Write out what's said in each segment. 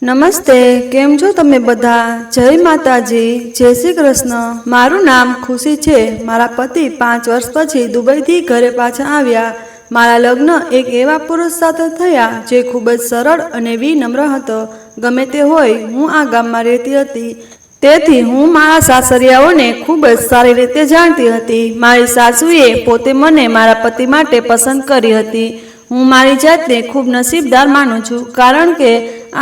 નમસ્તે, કેમ છો તમે બધા? જય માતાજી, જય શ્રી કૃષ્ણ। મારું નામ ખુશી છે। મારા પતિ 5 વર્ષ પછી દુબઈથી ઘરે પાછા આવ્યા। મારા લગ્ન એક એવા પુરુષ સાથે થયા જે ખૂબ જ સરળ અને વિનમ્ર હતો। ગમે તે હોય, હું આ ગામમાં રહેતી હતી, તેથી હું મારા સાસરિયાઓને ખૂબ જ સારી રીતે જાણતી હતી। મારી સાસુએ પોતે મને મારા પતિ માટે પસંદ કરી હતી। હું મારી જાતને ખૂબ નસીબદાર માનું છું, કારણ કે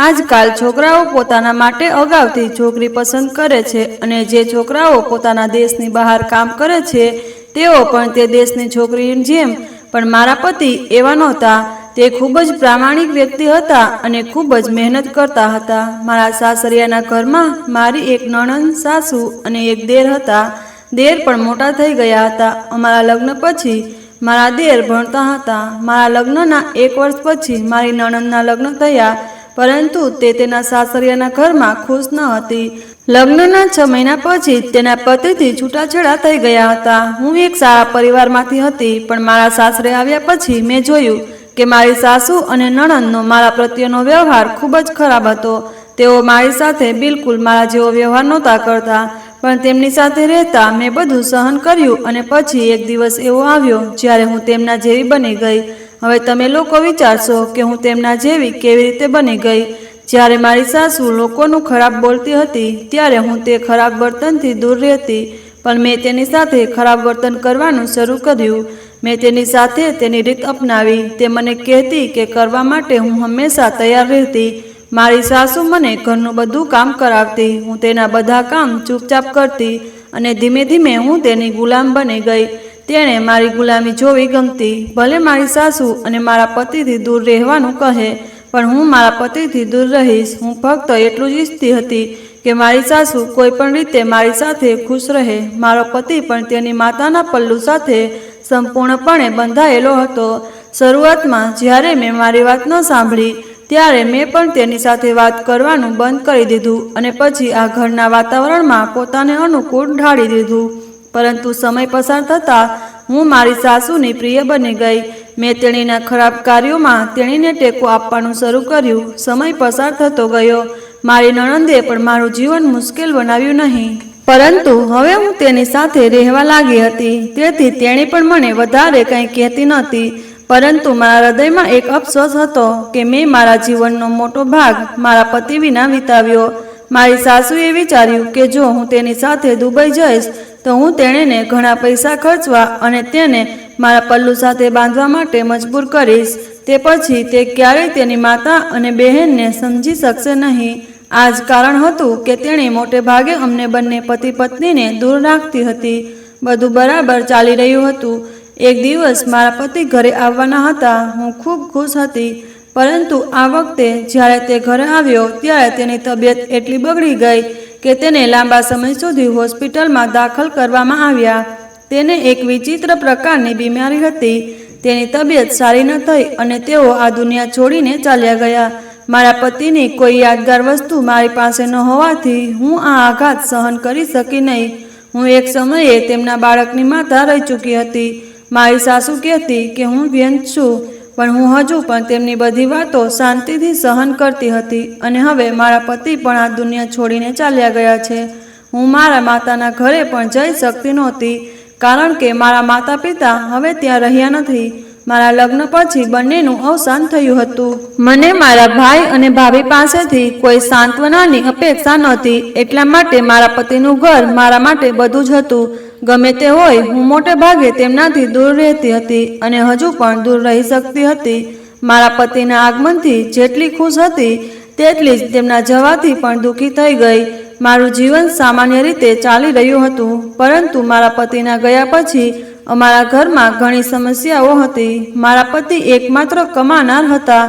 આજકાલ છોકરાઓ પોતાના માટે અગાઉથી છોકરી પસંદ કરે છે, અને જે છોકરાઓ પોતાના દેશની બહાર કામ કરે છે તેઓ પણ તે દેશની છોકરીની જેમ। પણ મારા પતિ એવા નહોતા। તે ખૂબ જ પ્રામાણિક વ્યક્તિ હતા અને ખૂબ જ મહેનત કરતા હતા। મારા સાસરિયાના ઘરમાં મારી એક નણંદ, સાસુ અને એક દેર હતા। દેર પણ મોટા થઈ ગયા હતા। અમારા લગ્ન પછી મારા દેર ભણતા હતા। મારા લગ્નના 1 વર્ષ પછી મારી નણંદના લગ્ન થયા, પરંતુ તે તેના સાસરિયાના ઘરમાં ખુશ ન હતી। લગ્નના 6 મહિના પછી તેના પતિથી છૂટાછેડા થઈ ગયા હતા। હું એક સારા પરિવારમાંથી હતી, પણ મારા સાસરે આવ્યા પછી મેં જોયું કે મારી સાસુ અને નણંદનો મારા પ્રત્યેનો વ્યવહાર ખૂબ જ ખરાબ હતો। તેઓ મારી સાથે બિલકુલ મારા જેવો વ્યવહાર નહોતા કરતા, પણ તેમની સાથે રહેતા મેં બધું સહન કર્યું, અને પછી એક દિવસ એવો આવ્યો જ્યારે હું તેમના જેવી બની ગઈ। હવે તમે લોકો વિચારશો કે હું તેમના જેવી કેવી રીતે બની ગઈ। જ્યારે મારી સાસુ લોકોનું ખરાબ બોલતી હતી, ત્યારે હું તે ખરાબ વર્તનથી દૂર રહેતી, પણ મેં તેની સાથે ખરાબ વર્તન કરવાનું શરૂ કર્યું। મેં તેની સાથે તેની રીત અપનાવી। તે મને કહેતી કે કરવા માટે હું હંમેશા તૈયાર રહેતી। મારી સાસુ મને ઘરનું બધું કામ કરાવતી, હું તેના બધા કામ ચૂપચાપ કરતી, અને ધીમે ધીમે હું તેની ગુલામ બની ગઈ। તેણે મારી ગુલામી જોવી ગમતી। ભલે મારી સાસુ અને મારા પતિથી દૂર રહેવાનું કહે, પણ હું મારા પતિથી દૂર રહીશ। હું ફક્ત એટલું જ ઈચ્છતી હતી કે મારી સાસુ કોઈ પણ રીતે મારી સાથે ખુશ રહે। મારો પતિ પણ તેની માતાના પલ્લુ સાથે સંપૂર્ણપણે બંધાયેલો હતો। શરૂઆતમાં જ્યારે મેં મારી વાત ન સાંભળી, ત્યારે મેં પણ તેની સાથે વાત કરવાનું બંધ કરી દીધું, અને પછી આ ઘરના વાતાવરણમાં પોતાને અનુકૂળ ઢાળી દીધું। પરંતુ સમય પસાર થતાં હું મારી સાસુની પ્રિય બની ગઈ। મેં તેણીના ખરાબ કાર્યોમાં તેણીને ટેકો આપવાનું શરૂ કર્યું। સમય પસાર થતો ગયો। મારી નણંદે પણ મારું જીવન મુશ્કેલ બનાવ્યું નહીં, પરંતુ હવે હું તેની સાથે રહેવા લાગી હતી, તેથી તેણી પણ મને વધારે કંઈ કહેતી નહોતી। પરંતુ મારા હૃદયમાં એક અફસોસ હતો કે મેં મારા જીવનનો મોટો ભાગ મારા પતિ વિના વિતાવ્યો। મારી સાસુએ વિચાર્યું કે જો હું તેની સાથે દુબઈ જઈશ તો હું તેણીને ઘણા પૈસા ખર્ચવા અને તેને મારા પલ્લુ સાથે બાંધવા માટે મજબૂર કરીશ। તે પછી તે ક્યારેય તેની માતા અને બહેનને સમજી શકશે નહીં। આ જ કારણ હતું કે તેણી મોટે ભાગે અમને બંને પતિ પત્નીને દૂર રાખતી હતી। બધું બરાબર ચાલી રહ્યું હતું। એક દિવસ મારા પતિ ઘરે આવવાના હતા। હું ખૂબ ખુશ હતી, પરંતુ આ વખતે જ્યારે તે ઘરે આવ્યો ત્યારે તેની તબિયત એટલી બગડી ગઈ કે તેને લાંબા સમય સુધી હોસ્પિટલમાં દાખલ કરવામાં આવ્યા। તેને એક વિચિત્ર પ્રકારની બીમારી હતી। તેની તબિયત સારી ન થઈ અને તેઓ આ દુનિયા છોડીને ચાલ્યા ગયા। મારા પતિની કોઈ યાદગાર વસ્તુ મારી પાસે ન હોવાથી હું આ આઘાત સહન કરી શકી નહીં। હું એક સમયે તેમના બાળકની માતા રહી ચૂકી હતી। મારી સાસુ કહેતી કે હું વ્યંગ છું, પણ હું હજુ પણ તેમની બધી વાતો શાંતિથી સહન કરતી હતી, અને હવે મારા પતિ પણ આ દુનિયા છોડીને ચાલ્યા ગયા છે। હું મારા માતાના ઘરે પણ જઈ શકતી નહોતી, કારણ કે મારા માતા પિતા હવે ત્યાં રહ્યા નથી। મારા લગ્ન પછી બંનેનું અવસાન થયું હતું। મને મારા ભાઈ અને ભાભી પાસેથી કોઈ સાંત્વનાની અપેક્ષા નહોતી, એટલા માટે મારા પતિનું ઘર મારા માટે બધું જ હતું। ગમે તે હોય, હું મોટે ભાગે તેમનાથી દૂર રહેતી હતી અને હજુ પણ દૂર રહી શકતી હતી। મારા પતિના આગમનથી જેટલી ખુશ હતી, તેટલી જ તેમના જવાથી પણ દુઃખી થઈ ગઈ। મારું જીવન સામાન્ય રીતે ચાલી રહ્યું હતું, પરંતુ મારા પતિના ગયા પછી અમારા ઘરમાં ઘણી સમસ્યાઓ હતી। મારા પતિ એકમાત્ર કમાનાર હતા।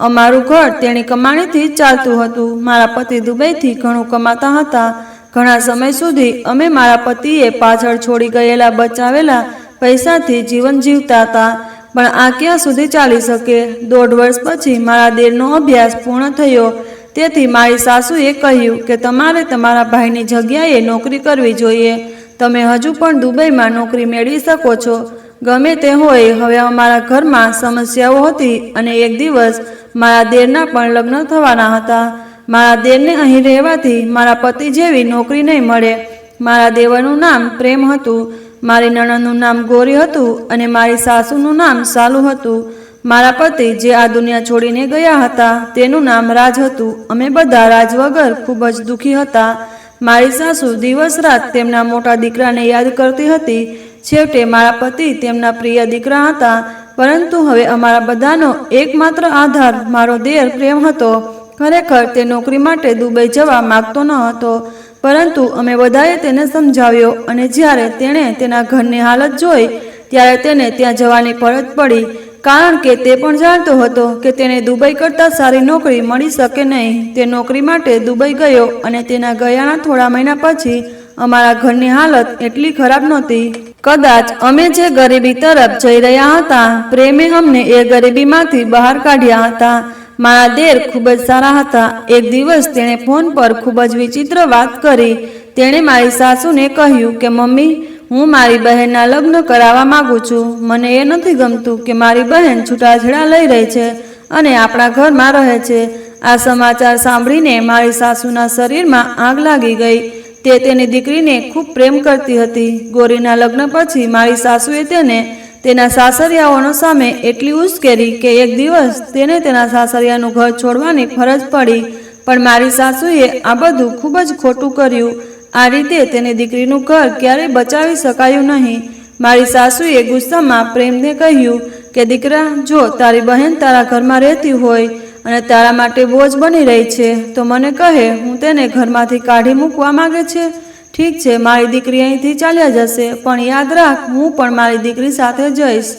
અમારું ઘર તેની કમાણીથી જ ચાલતું હતું। મારા પતિ દુબઈથી ઘણું કમાતા હતા। ઘણા સમય સુધી અમે મારા પતિએ પાછળ છોડી ગયેલા બચાવેલા પૈસાથી જીવન જીવતા હતા, પણ આ ક્યાં સુધી ચાલી શકે? 1.5 વર્ષ પછી મારા દેરનો અભ્યાસ પૂર્ણ થયો, તેથી મારી સાસુએ કહ્યું કે તમારે તમારા ભાઈની જગ્યાએ નોકરી કરવી જોઈએ। તમે હજુ પણ દુબઈમાં નોકરી મેળવી શકો છો। ગમે તે હોય, હવે અમારા ઘરમાં સમસ્યાઓ હતી, અને એક દિવસ મારા દેરના પણ લગ્ન થવાના હતા। મારા દેરને અહીં રહેવાથી મારા પતિ જેવી નોકરી નહીં મળે. મારા દેવરનું નામ પ્રેમ હતું, મારી નણંદનું નામ ગોરી હતું અને મારી સાસુનું નામ સાલુ હતું. મારા પતિ જે આ દુનિયા છોડીને ગયા હતા તેનું નામ રાજ હતું. અમે બધા રાજ વગર ખૂબ જ દુઃખી હતા. મારી સાસુ દિવસ રાત તેમના મોટા દીકરાને યાદ કરતી હતી. છેવટે મારા પતિ તેમના પ્રિય દીકરા હતા, પરંતુ હવે અમારા બધાનો એકમાત્ર આધાર મારો દેર પ્રેમ હતો. ખરેખર તે નોકરી માટે દુબઈ જવા માગતો ન હતો, પરંતુ અમે બધાએ તેને સમજાવ્યો અને જ્યારે તેણે તેના ઘરની હાલત જોઈ ત્યારે તેને ત્યાં જવાની ફરજ પડી, કારણ કે તે પણ જાણતો હતો કે તેને દુબઈ કરતાં સારી નોકરી મળી શકે નહીં. તે નોકરી માટે દુબઈ ગયો અને તેના ગયાના થોડા મહિના પછી અમારા ઘરની હાલત એટલી ખરાબ નહોતી. કદાચ અમે જે ગરીબી તરફ જઈ રહ્યા હતા, પ્રેમે અમને એ ગરીબીમાંથી બહાર કાઢ્યા હતા. મારા દેર ખૂબ જ સારા હતા. એક દિવસ તેણે ફોન પર ખૂબ જ વિચિત્ર વાત કરી. તેણે મારી સાસુને કહ્યું કે મમ્મી, હું મારી બહેનના લગ્ન કરાવવા માંગુ છું. મને એ નથી ગમતું કે મારી બહેન છૂટાછેડા લઈ રહી છે અને આપણા ઘરમાં રહે છે. આ સમાચાર સાંભળીને મારી સાસુના શરીરમાં આગ લાગી ગઈ. તે તેની દીકરીને ખૂબ પ્રેમ કરતી હતી. ગોરીના લગ્ન પછી મારી સાસુએ તેને તેના સાસરિયાઓનો સામે એટલી ઉશ્કેરી કે એક દિવસ તેને તેના સાસરિયાનું ઘર છોડવાની ફરજ પડી. પણ મારી સાસુએ આ બધું ખૂબ જ ખોટું કર્યું. આ રીતે તેની દીકરીનું ઘર ક્યારેય બચાવી શકાયું નહીં. મારી સાસુએ ગુસ્સામાં પ્રેમને કહ્યું કે દીકરા, જો તારી બહેન તારા ઘરમાં રહેતી હોય અને તારા માટે બોજ બની રહી છે તો મને કહે, હું તેને ઘરમાંથી કાઢી મૂકવા માંગે છે. ઠીક છે, મારી દીકરી અહીંથી ચાલ્યા જશે, પણ યાદ રાખ, હું પણ મારી દીકરી સાથે જઈશ.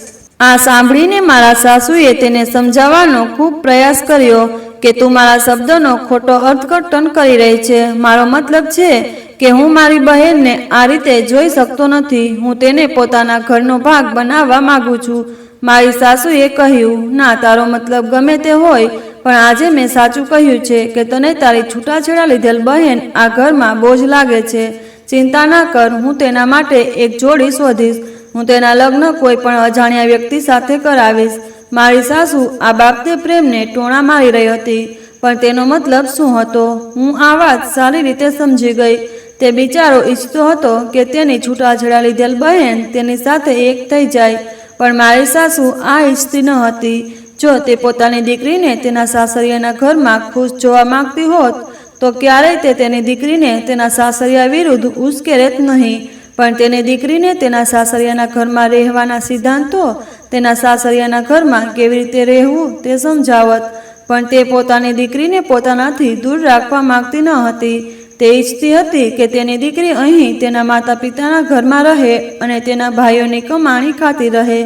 આ સાંભળીને મારા સાસુએ તેને સમજાવવાનો ખૂબ પ્રયાસ કર્યો કે તું મારા શબ્દનો ખોટો અર્થઘટન કરી રહી છે. મારો મતલબ છે કે હું મારી બહેનને આ રીતે જોઈ શકતો નથી. હું તેને પોતાના ઘરનો ભાગ બનાવવા માંગુ છું. મારી સાસુએ કહ્યું, ના, તારો મતલબ ગમે તે હોય, પણ આજે મેં સાચું કહ્યું છે કે તને તારી છૂટાછેડા લીધેલ બહેન આ ઘરમાં બોજ લાગે છે. ચિંતા ના કર, હું તેના માટે એક જોડી શોધીશ. હું તેના લગ્ન કોઈ પણ અજાણ્યા વ્યક્તિ સાથે કરાવીશ. મારી સાસુ આ બાબતે પ્રેમને ટોણા મારી રહી હતી, પણ તેનો મતલબ શું હતો હું આ વાત સારી રીતે સમજી ગઈ. તે બિચારો ઈચ્છતો હતો કે તેની છૂટાછેડા લીધેલ બહેન તેની સાથે એક થઈ જાય, પણ મારી સાસુ આ ઈચ્છતી ન હતી. જો તે પોતાની દીકરીને તેના સાસરિયાના ઘરમાં ખુશ જોવા માંગતી હોત તો ક્યારેય તે તેની દીકરીને તેના સાસરિયા વિરુદ્ધ ઉશ્કેરેત નહીં, પણ તેની દીકરીને તેના સાસરિયાના ઘરમાં રહેવાના સિદ્ધાંતો, તેના સાસરિયાના ઘરમાં કેવી રીતે રહેવું તે સમજાવત. પણ તે પોતાની દીકરીને પોતાનાથી દૂર રાખવા માંગતી ન હતી. તે ઈચ્છતી હતી કે તેની દીકરી અહીં તેના માતા પિતાના ઘરમાં રહે અને તેના ભાઈઓની કમાણી ખાતી રહે.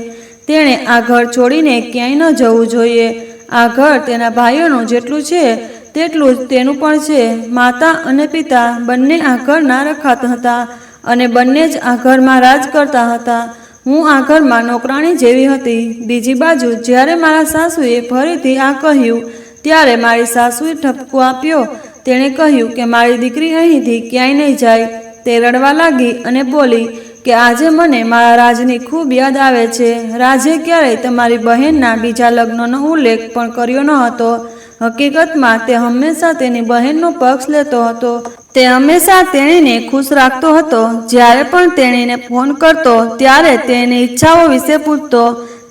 તેણે આ ઘર છોડીને ક્યાંય ન જવું જોઈએ. આ ઘર તેના ભાઈઓનું જેટલું છે તેટલું જ તેનું પણ છે. માતા અને પિતા બંને આ ઘરના રખાત હતા અને બંને જ આ ઘરમાં રાજ કરતા હતા. હું આ ઘરમાં નોકરાણી જેવી હતી. બીજી બાજુ જ્યારે મારા સાસુએ ફરીથી આ કહ્યું ત્યારે મારી સાસુએ ઠપકો આપ્યો. તેણે કહ્યું કે મારી દીકરી અહીંથી ક્યાંય નહીં જાય. તે રડવા લાગી અને બોલી કે આજે મને મારા રાજની ખૂબ યાદ આવે છે. રાજે ક્યારેય તમારી બહેનના બીજા લગ્નનો ઉલ્લેખ પણ કર્યો ન હતો. હકીકતમાં તે હંમેશા તેની બહેનનો પક્ષ લેતો હતો. તે હંમેશા તેણીને ખુશ રાખતો હતો. જ્યારે પણ તેણીને ફોન કરતો ત્યારે તેની ઈચ્છાઓ વિશે પૂછતો.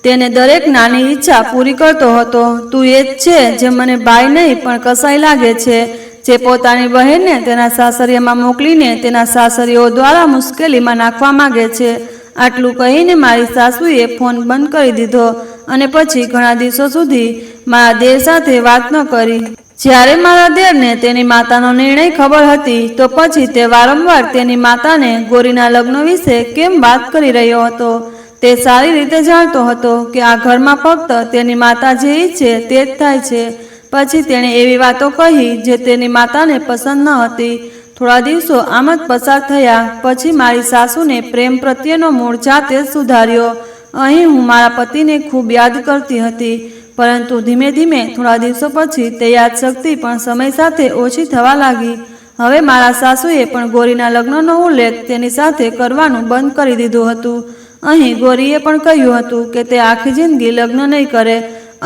તેને દરેક નાની ઈચ્છા પૂરી કરતો હતો. તું એ જ છે જે મને ભાઈ નહીં પણ કસાઈ લાગે છે, જે પોતાની બહેનને તેના સાસરિયામાં મોકલીને તેના સાસરીઓ દ્વારા મુશ્કેલીમાં નાખવા માંગે છે. આટલું કહીને મારી સાસુએ ફોન બંધ કરી દીધો અને પછી ઘણા દિવસો સુધી મારા દેર સાથે વાત ન કરી. જ્યારે મારા દેરને તેની માતાનો નિર્ણય ખબર હતી તો પછી તે વારંવાર તેની માતાને ગોરીના લગ્ન વિશે કેમ વાત કરી રહ્યો હતો. તે સારી રીતે જાણતો હતો કે આ ઘરમાં ફક્ત તેની માતા જે ઈચ્છે તે જ થાય છે. પછી તેણે એવી વાતો કહી જે તેની માતાને પસંદ ન હતી. થોડા દિવસો આમ જ પસાર થયા. પછી મારી સાસુને પ્રેમ પ્રત્યેનો મૂળ જાતે જ સુધાર્યો. અહીં હું મારા પતિને ખૂબ યાદ કરતી હતી, પરંતુ ધીમે ધીમે થોડા દિવસો પછી તે યાદશક્તિ પણ સમય સાથે ઓછી થવા લાગી. હવે મારા સાસુએ પણ ગોરીના લગ્નનો ઉલ્લેખ તેની સાથે કરવાનું બંધ કરી દીધું હતું. અહીં ગોરીએ પણ કહ્યું હતું કે તે આખી જિંદગી લગ્ન નહીં કરે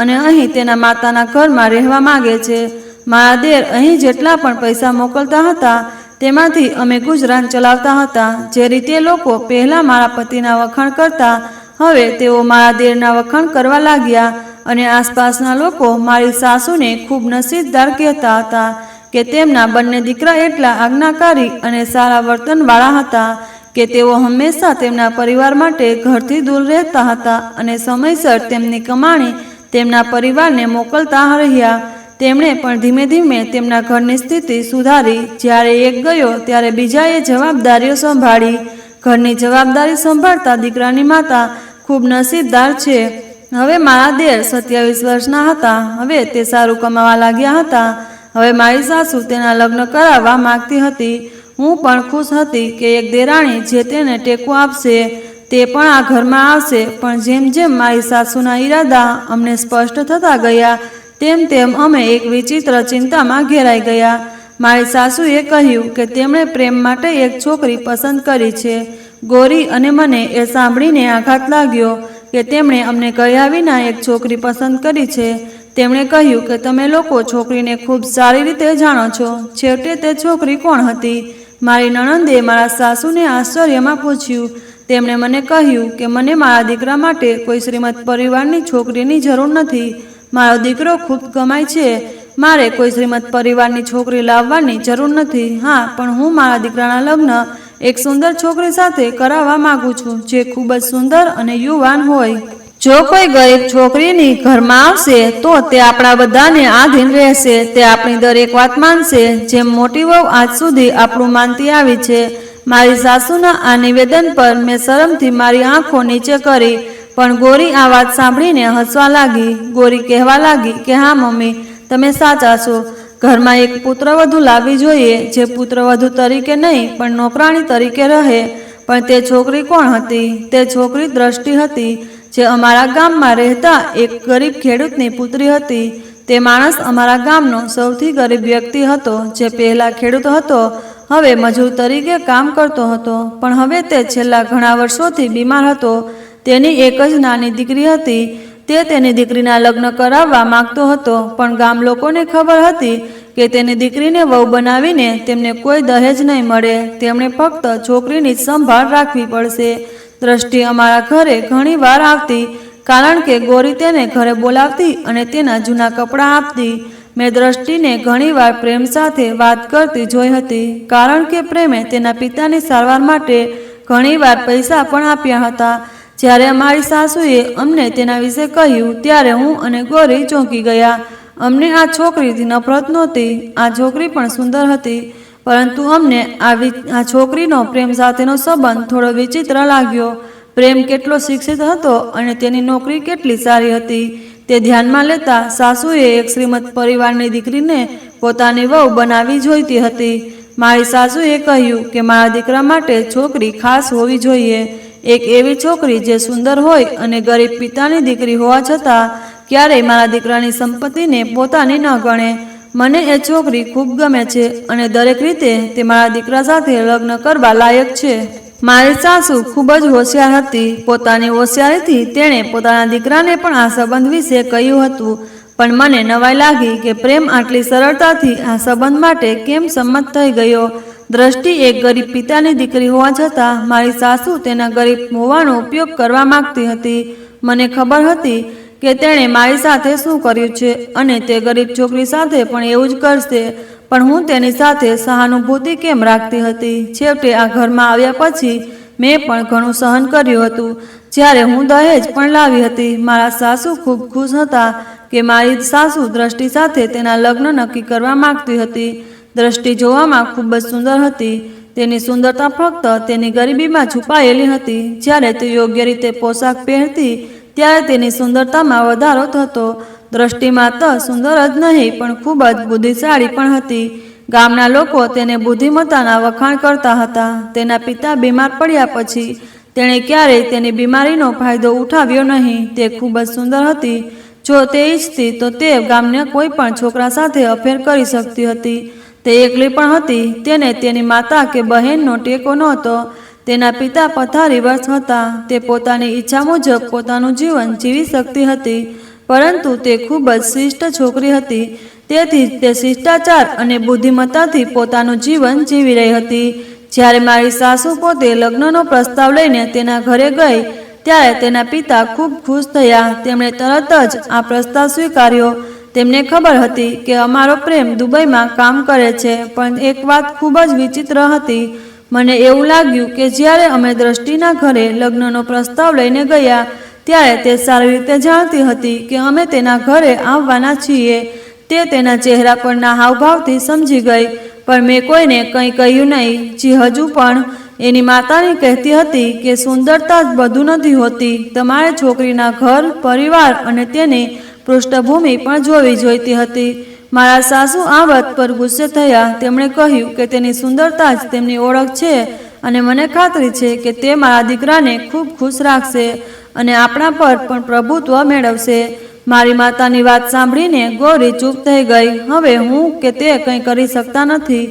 અને અહીં તેના માતાના ઘરમાં રહેવા માંગે છે. મારા દેર અહીં જેટલા પણ પૈસા મોકલતા હતા તેમાંથી અમે ગુજરાન ચલાવતા હતા। જે રીતે લોકો પહેલાં મારા પતિના વખાણ કરતા, હવે તેઓ મારા દેરના વખાણ કરવા લાગ્યા અને આસપાસના લોકો મારી સાસુને ખૂબ નસીબદાર કહેતા હતા કે તેમના બંને દીકરા એટલા આજ્ઞાકારી અને સારા વર્તનવાળા હતા કે તેઓ હંમેશા તેમના પરિવાર માટે ઘરથી દૂર રહેતા હતા અને સમયસર તેમની કમાણી તેમના પરિવારને મોકલતા રહ્યા। તેમણે પણ ધીમે ધીમે તેમના ઘરની સ્થિતિ સુધારી। જ્યારે એક ગયો ત્યારે બીજાએ જવાબદારીઓ સંભાળી। ઘરની જવાબદારી સંભાળતા દીકરાની માતા ખૂબ નસીબદાર છે। હવે મારા દેર 27 વર્ષના હતા। હવે તે સારું કમાવા લાગ્યા હતા। હવે મારી સાસુ તેના લગ્ન કરાવવા માંગતી હતી। હું પણ ખુશ હતી કે એક દેરાણી જે તેને ટેકો આપશે તે પણ આ ઘરમાં આવશે। પણ જેમ જેમ મારી સાસુના ઈરાદા અમને સ્પષ્ટ થતા ગયા તેમ તેમ અમે એક વિચિત્ર ચિંતામાં ઘેરાઈ ગયા। મારી સાસુએ કહ્યું કે તેમણે પ્રેમ માટે એક છોકરી પસંદ કરી છે, ગોરી, અને મને એ સાંભળીને આઘાત લાગ્યો કે તેમણે અમને કહ્યા વિના એક છોકરી પસંદ કરી છે। તેમણે કહ્યું કે તમે લોકો છોકરીને ખૂબ સારી રીતે જાણો છો। છેવટે તે છોકરી કોણ હતી? મારી નણંદે મારા સાસુને આશ્ચર્યમાં પૂછ્યું। તેમણે મને કહ્યું કે મને મારા દીકરા માટે કોઈ શ્રીમંત પરિવારની છોકરીની જરૂર નથી। મારો દીકરો ખૂબ કમાય છે। મારે કોઈ શ્રીમંત પરિવારની છોકરી લાવવાની જરૂર નથી। હા, પણ હું મારા દીકરાના લગ્ન એક સુંદર છોકરી સાથે કરાવવા માંગુ છું જે ખૂબ જ સુંદર અને યુવાન હોય। જો કોઈ ગરીબ છોકરીની ઘરમાં આવશે તો તે આપણા બધાને આધીન રહેશે। તે આપણી દરેક વાત માનશે, જેમ મોટી વહુ આજ સુધી આપણું માનતી આવી છે। મારી સાસુના આ નિવેદન પર મેં શરમથી મારી આંખો નીચે કરી, પણ ગોરી આ વાત સાંભળીને હસવા લાગી। ગોરી કહેવા લાગી કે હા મમ્મી, તમે સાચા છો। ઘરમાં એક પુત્રવધુ લાવવી જોઈએ જે પુત્રવધુ તરીકે નહીં પણ નોકરાણી તરીકે રહે। પણ તે છોકરી કોણ હતી? તે છોકરી દ્રષ્ટિ હતી, જે અમારા ગામમાં રહેતા એક ગરીબ ખેડૂતની પુત્રી હતી। તે માણસ અમારા ગામનો સૌથી ગરીબ વ્યક્તિ હતો, જે પહેલા ખેડૂત હતો, હવે મજૂર તરીકે કામ કરતો હતો, પણ હવે તે છેલ્લા ઘણા વર્ષોથી બીમાર હતો। તેની એક જ નાની દીકરી હતી। તે તેની દીકરીના લગ્ન કરાવવા માંગતો હતો, પણ ગામ લોકોને ખબર હતી કે તેની દીકરીને વહુ બનાવીને તેમને કોઈ દહેજ નહીં મળે। તેમણે ફક્ત છોકરીની જ સંભાળ રાખવી પડશે। દ્રષ્ટિ અમારા ઘરે ઘણી વાર આવતી, કારણ કે ગોરી તેને ઘરે બોલાવતી અને તેના જૂના કપડાં આપતી। મેં દ્રષ્ટિને ઘણીવાર પ્રેમ સાથે વાત કરતી જોઈ હતી, કારણ કે પ્રેમે તેના પિતાની સારવાર માટે ઘણીવાર પૈસા પણ આપ્યા હતા। જ્યારે અમારી સાસુએ અમને તેના વિશે કહ્યું ત્યારે હું અને ગોરી ચોંકી ગયા। અમને આ છોકરીથી નફરત નહોતી। આ છોકરી પણ સુંદર હતી, પરંતુ અમને આ છોકરીનો પ્રેમ સાથેનો સંબંધ થોડો વિચિત્ર લાગ્યો। પ્રેમ કેટલો શિક્ષિત હતો અને તેની નોકરી કેટલી સારી હતી તે ધ્યાનમાં લેતા સાસુએ એક શ્રીમંત પરિવારની દીકરીને પોતાની વહુ બનાવવી જોઈતી હતી। મારી સાસુએ કહ્યું કે મારા દીકરા માટે છોકરી ખાસ હોવી જોઈએ। એક એવી છોકરી જે સુંદર હોય અને ગરીબ પિતાની દીકરી હોવા છતાં ક્યારેય મારા દીકરાની સંપત્તિને પોતાની ન ગણે। મને એ છોકરી ખૂબ ગમે છે અને દરેક રીતે તે મારા દીકરા સાથે લગ્ન કરવા લાયક છે। મારી સાસુ ખૂબ જ હોશિયાર હતી। પોતાની હોશિયારીથી તેણે પોતાના દીકરાને પણ આ સંબંધ વિશે કહ્યું હતું, પણ મને નવાઈ લાગી કે પ્રેમ આટલી સરળતાથી આ સંબંધ માટે કેમ સંમત થઈ ગયો। દ્રષ્ટિ એક ગરીબ પિતાની દીકરી હોવા છતાં મારી સાસુ તેના ગરીબ હોવાનો ઉપયોગ કરવા માંગતી હતી। મને ખબર હતી કે તેણે મારી સાથે શું કર્યું છે અને તે ગરીબ છોકરી સાથે પણ એવું જ કરશે, પણ હું તેની સાથે સહાનુભૂતિ કેમ રાખતી હતી? છેવટે આ ઘરમાં આવ્યા પછી મેં પણ ઘણું સહન કર્યું હતું। જ્યારે હું દહેજ પણ લાવી હતી, મારા સાસુ ખૂબ ખુશ હતા કે મારી સાસુ દ્રષ્ટિ સાથે તેના લગ્ન નક્કી કરવા માંગતી હતી। દ્રષ્ટિ જોવામાં ખૂબ જ સુંદર હતી। તેની સુંદરતા ફક્ત તેની ગરીબીમાં છુપાયેલી હતી। જ્યારે તે યોગ્ય રીતે પોશાક પહેરતી ત્યારે તેની સુંદરતામાં વધારો થતો। દ્રષ્ટિ માત્ર સુંદર જ નહીં પણ ખૂબ જ બુદ્ધિશાળી પણ હતી। ગામના લોકો તેને બુદ્ધિમત્તાના વખાણ કરતા હતા। તેના પિતા બીમાર પડ્યા પછી તેણે ક્યારેય તેની બીમારીનો ફાયદો ઉઠાવ્યો નહીં। તે ખૂબ જ સુંદર હતી। જો તે ઈચ્છતી તો તે ગામના કોઈ પણ છોકરા સાથે અફેર કરી શકતી હતી। તે એકલી પણ હતી। તેને તેની માતા કે બહેનનો ટેકો નહોતો। તેના પિતા પથારીવશ હતા। તે પોતાની ઈચ્છા મુજબ પોતાનું જીવન જીવી શકતી હતી, પરંતુ તે ખૂબ જ શિષ્ટ છોકરી હતી। તેથી જ તે શિષ્ટાચાર અને બુદ્ધિમત્તાથી પોતાનું જીવન જીવી રહી હતી. જ્યારે મારી સાસુ પોતે લગ્નનો પ્રસ્તાવ લઈને તેના ઘરે ગઈ ત્યારે તેના પિતા ખૂબ ખુશ થયા. તેમણે તરત જ આ પ્રસ્તાવ સ્વીકાર્યો. તેમને ખબર હતી કે અમારો પ્રેમ દુબઈમાં કામ કરે છે, પણ એક વાત ખૂબ જ વિચિત્ર હતી. મને એવું લાગ્યું કે જ્યારે અમે દ્રષ્ટિના ઘરે લગ્નનો પ્રસ્તાવ લઈને ગયા ત્યારે તે સારી રીતે જાણતી હતી કે અમે તેના ઘરે આવવાના છીએ. તે તેના ચહેરા પરના હાવભાવથી સમજી ગઈ, પણ મેં કોઈને કંઈ કહ્યું નહીં. જે હજુ પણ એની માતાને કહેતી હતી કે સુંદરતા જ બધું નથી હોતી, તમારે છોકરીના ઘર, પરિવાર અને તેની પૃષ્ઠભૂમિ પણ જોવી જોઈતી હતી. મારા સાસુ આ વાત પર ગુસ્સે થયા. તેમણે કહ્યું કે તેની સુંદરતા જ તેમની ઓળખ છે અને મને ખાતરી છે કે તે મારા દીકરાને ખૂબ ખુશ રાખશે અને આપણા પર પણ પ્રભુત્વ મેળવશે. મારી માતાની વાત સાંભળીને ગૌરી ચૂપ થઈ ગઈ. હવે હું કે તે કંઈ કરી શકતા નથી.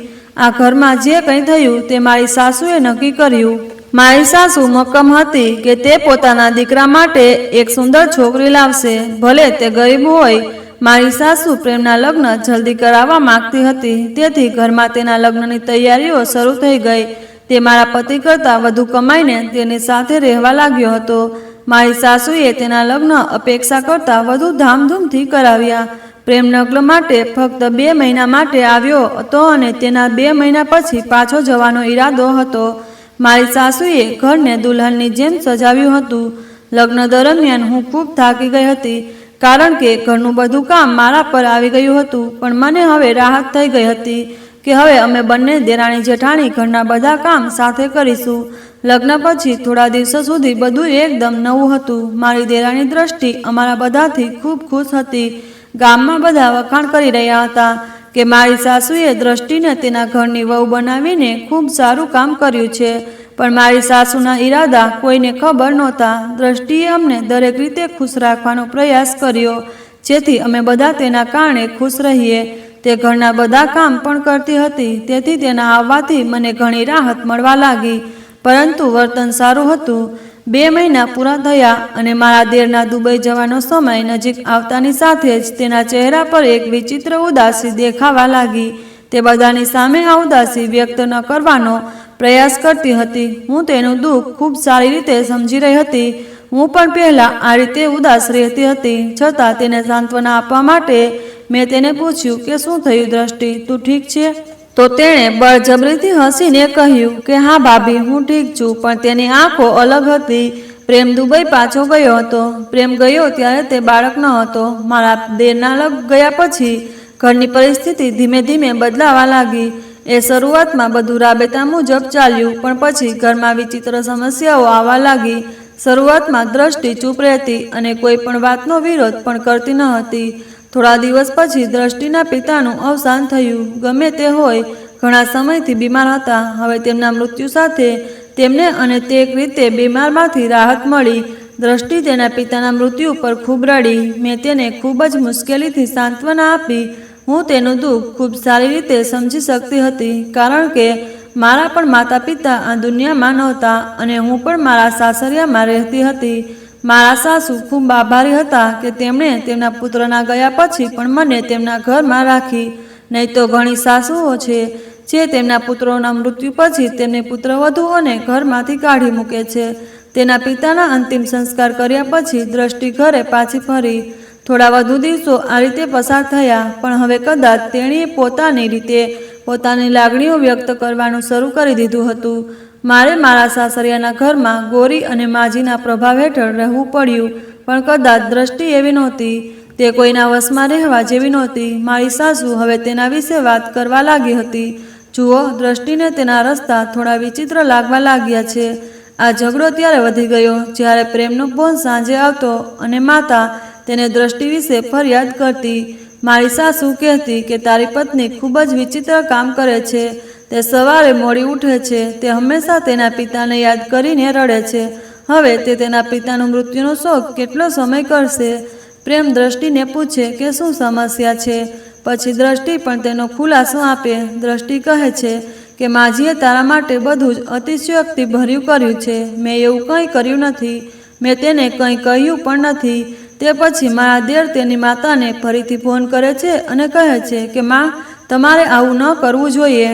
આ ઘરમાં જે કંઈ થયું તે મારી સાસુએ નક્કી કર્યું. મારી સાસુ મક્કમ હતી કે તે પોતાના દીકરા માટે એક સુંદર છોકરી લાવશે, ભલે તે ગરીબ હોય. મારી સાસુ પ્રેમના લગ્ન જલ્દી કરાવવા માંગતી હતી, તેથી ઘરમાં તેના લગ્નની તૈયારીઓ શરૂ થઈ ગઈ. તે મારા પતિ કરતાં વધુ કમાઈને તેની સાથે રહેવા લાગ્યો હતો. મારી સાસુએ તેના લગ્ન અપેક્ષા કરતાં વધુ ધામધૂમથી કરાવ્યા. પ્રેમ લગ્ન માટે ફક્ત 2 મહિના માટે આવ્યો હતો અને તેના 2 મહિના પછી પાછો જવાનો ઈરાદો હતો. મારી સાસુએ ઘરને દુલ્હનની જેમ સજાવ્યું હતું. લગ્ન દરમિયાન હું ખૂબ થાકી ગઈ હતી, કારણ કે ઘરનું બધું કામ મારા પર આવી ગયું હતું. પણ મને હવે રાહત થઈ ગઈ હતી કે હવે અમે બંને દેરાણી જેઠાણી ઘરના બધા કામ સાથે કરીશું. લગ્ન પછી થોડા દિવસો સુધી બધું એકદમ નવું હતું. મારી દેરાણી દ્રષ્ટિ અમારા બધાથી ખૂબ ખુશ હતી. ગામમાં બધા વખાણ કરી રહ્યા હતા કે મારી સાસુએ દ્રષ્ટિને તેના ઘરની વહુ બનાવીને ખૂબ સારું કામ કર્યું છે. પણ મારી સાસુના ઈરાદા કોઈને ખબર નહોતા. દ્રષ્ટિએ અમને દરેક રીતે ખુશ રાખવાનો પ્રયાસ કર્યો, જેથી અમે બધા તેના કારણે ખુશ રહીએ. તે ઘરના બધા કામ પણ કરતી હતી, તેથી તેના આવવાથી મને ઘણી રાહત મળવા લાગી. પરંતુ વર્તન સારું હતું. 2 મહિના પૂરા થયા અને મારા દેરના દુબઈ જવાનો સમય નજીક આવતાની સાથે જ તેના ચહેરા પર એક વિચિત્ર ઉદાસી દેખાવા લાગી. તે બધાની સામે આ ઉદાસી વ્યક્ત ન કરવાનો પ્રયાસ કરતી હતી. હું તેનું દુઃખ ખૂબ સારી રીતે સમજી રહી હતી. હું પણ પહેલાં આ રીતે ઉદાસ રહેતી હતી. છતાં તેને સાંત્વના આપવા માટે મેં તેને પૂછ્યું કે શું થયું દ્રષ્ટિ, તું ઠીક છે? તો તેણે બળજબરીથી હસીને કહ્યું કે હા ભાભી, હું ઠીક છું. પણ તેની આંખો અલગ હતી. પ્રેમ દુબઈ પાછો ગયો હતો. પ્રેમ ગયો ત્યારે તે બાળક ન હતો. મારા દેરના લગ્ન ગયા પછી ઘરની પરિસ્થિતિ ધીમે ધીમે બદલાવા લાગી. એ શરૂઆતમાં બધું રાબેતા મુજબ ચાલ્યું, પણ પછી ઘરમાં વિચિત્ર સમસ્યાઓ આવવા લાગી. શરૂઆતમાં દ્રષ્ટિ ચૂપ રહેતી અને કોઈ પણ વાતનો વિરોધ પણ કરતી ન હતી. થોડા દિવસ પછી દ્રષ્ટિના પિતાનું અવસાન થયું. ગમે તે હોય, ઘણા સમયથી બીમાર હતા. હવે તેમના મૃત્યુ સાથે તેમને અને તે એક રીતે બીમારમાંથી રાહત મળી. દ્રષ્ટિ તેના પિતાના મૃત્યુ પર ખૂબ રડી. મેં તેને ખૂબ જ મુશ્કેલીથી સાંત્વના આપી. હું તેનું દુઃખ ખૂબ સારી રીતે સમજી શકતી હતી, કારણ કે મારા પણ માતા પિતા આ દુનિયામાં નહોતા અને હું પણ મારા સાસરિયામાં રહેતી હતી. મારા સાસુ ખૂબ આભારી હતા કે તેમણે તેમના પુત્રના ગયા પછી પણ મને તેમના ઘરમાં રાખી. નહીં તો ઘણી સાસુઓ છે જે તેમના પુત્રોના મૃત્યુ પછી તેમની પુત્રવધૂઓને ઘરમાંથી કાઢી મૂકે છે. તેના પિતાના અંતિમ સંસ્કાર કર્યા પછી દ્રષ્ટિ ઘરે પાછી ફરી. થોડા વધુ દિવસો આ રીતે પસાર થયા, પણ હવે કદાચ તેણીએ પોતાની રીતે પોતાની લાગણીઓ વ્યક્ત કરવાનું શરૂ કરી દીધું હતું. મારે મારા સાસરિયાના ઘરમાં ગોરી અને માજીના પ્રભાવ હેઠળ રહેવું પડ્યું, પણ કદાચ દ્રષ્ટિ એવી નહોતી. તે કોઈના વશમાં રહેવા જેવી નહોતી. મારી સાસુ હવે તેના વિશે વાત કરવા લાગી હતી. જુઓ, દ્રષ્ટિને તેના રસ્તા થોડા વિચિત્ર લાગવા લાગ્યા છે. આ ઝઘડો ત્યારે વધી ગયો જ્યારે પ્રેમનો ફોન સાંજે આવતો અને માતા તેને દ્રષ્ટિ વિશે ફરિયાદ કરતી. મારી સાસુ કહેતી કે તારી પત્ની ખૂબ જ વિચિત્ર કામ કરે છે. તે સવારે મોડી ઉઠે છે. તે હંમેશા તેના પિતાને યાદ કરીને રડે છે. હવે તે તેના પિતાનું મૃત્યુનો શોક કેટલો સમય કરશે? પ્રેમ દ્રષ્ટિને પૂછે કે શું સમસ્યા છે. પછી દ્રષ્ટિ પણ તેનો ખુલાસો આપે. દ્રષ્ટિ કહે છે કે માજીએ તારા માટે બધું જ અતિશયોક્તિ ભર્યું કર્યું છે. મેં એવું કંઈ કર્યું નથી. મેં તેને કંઈ કહ્યું પણ નથી. તે પછી મારા દેર તેની માતાને ફરીથી ફોન કરે છે અને કહે છે કે માં, તમારે આવું ન કરવું જોઈએ.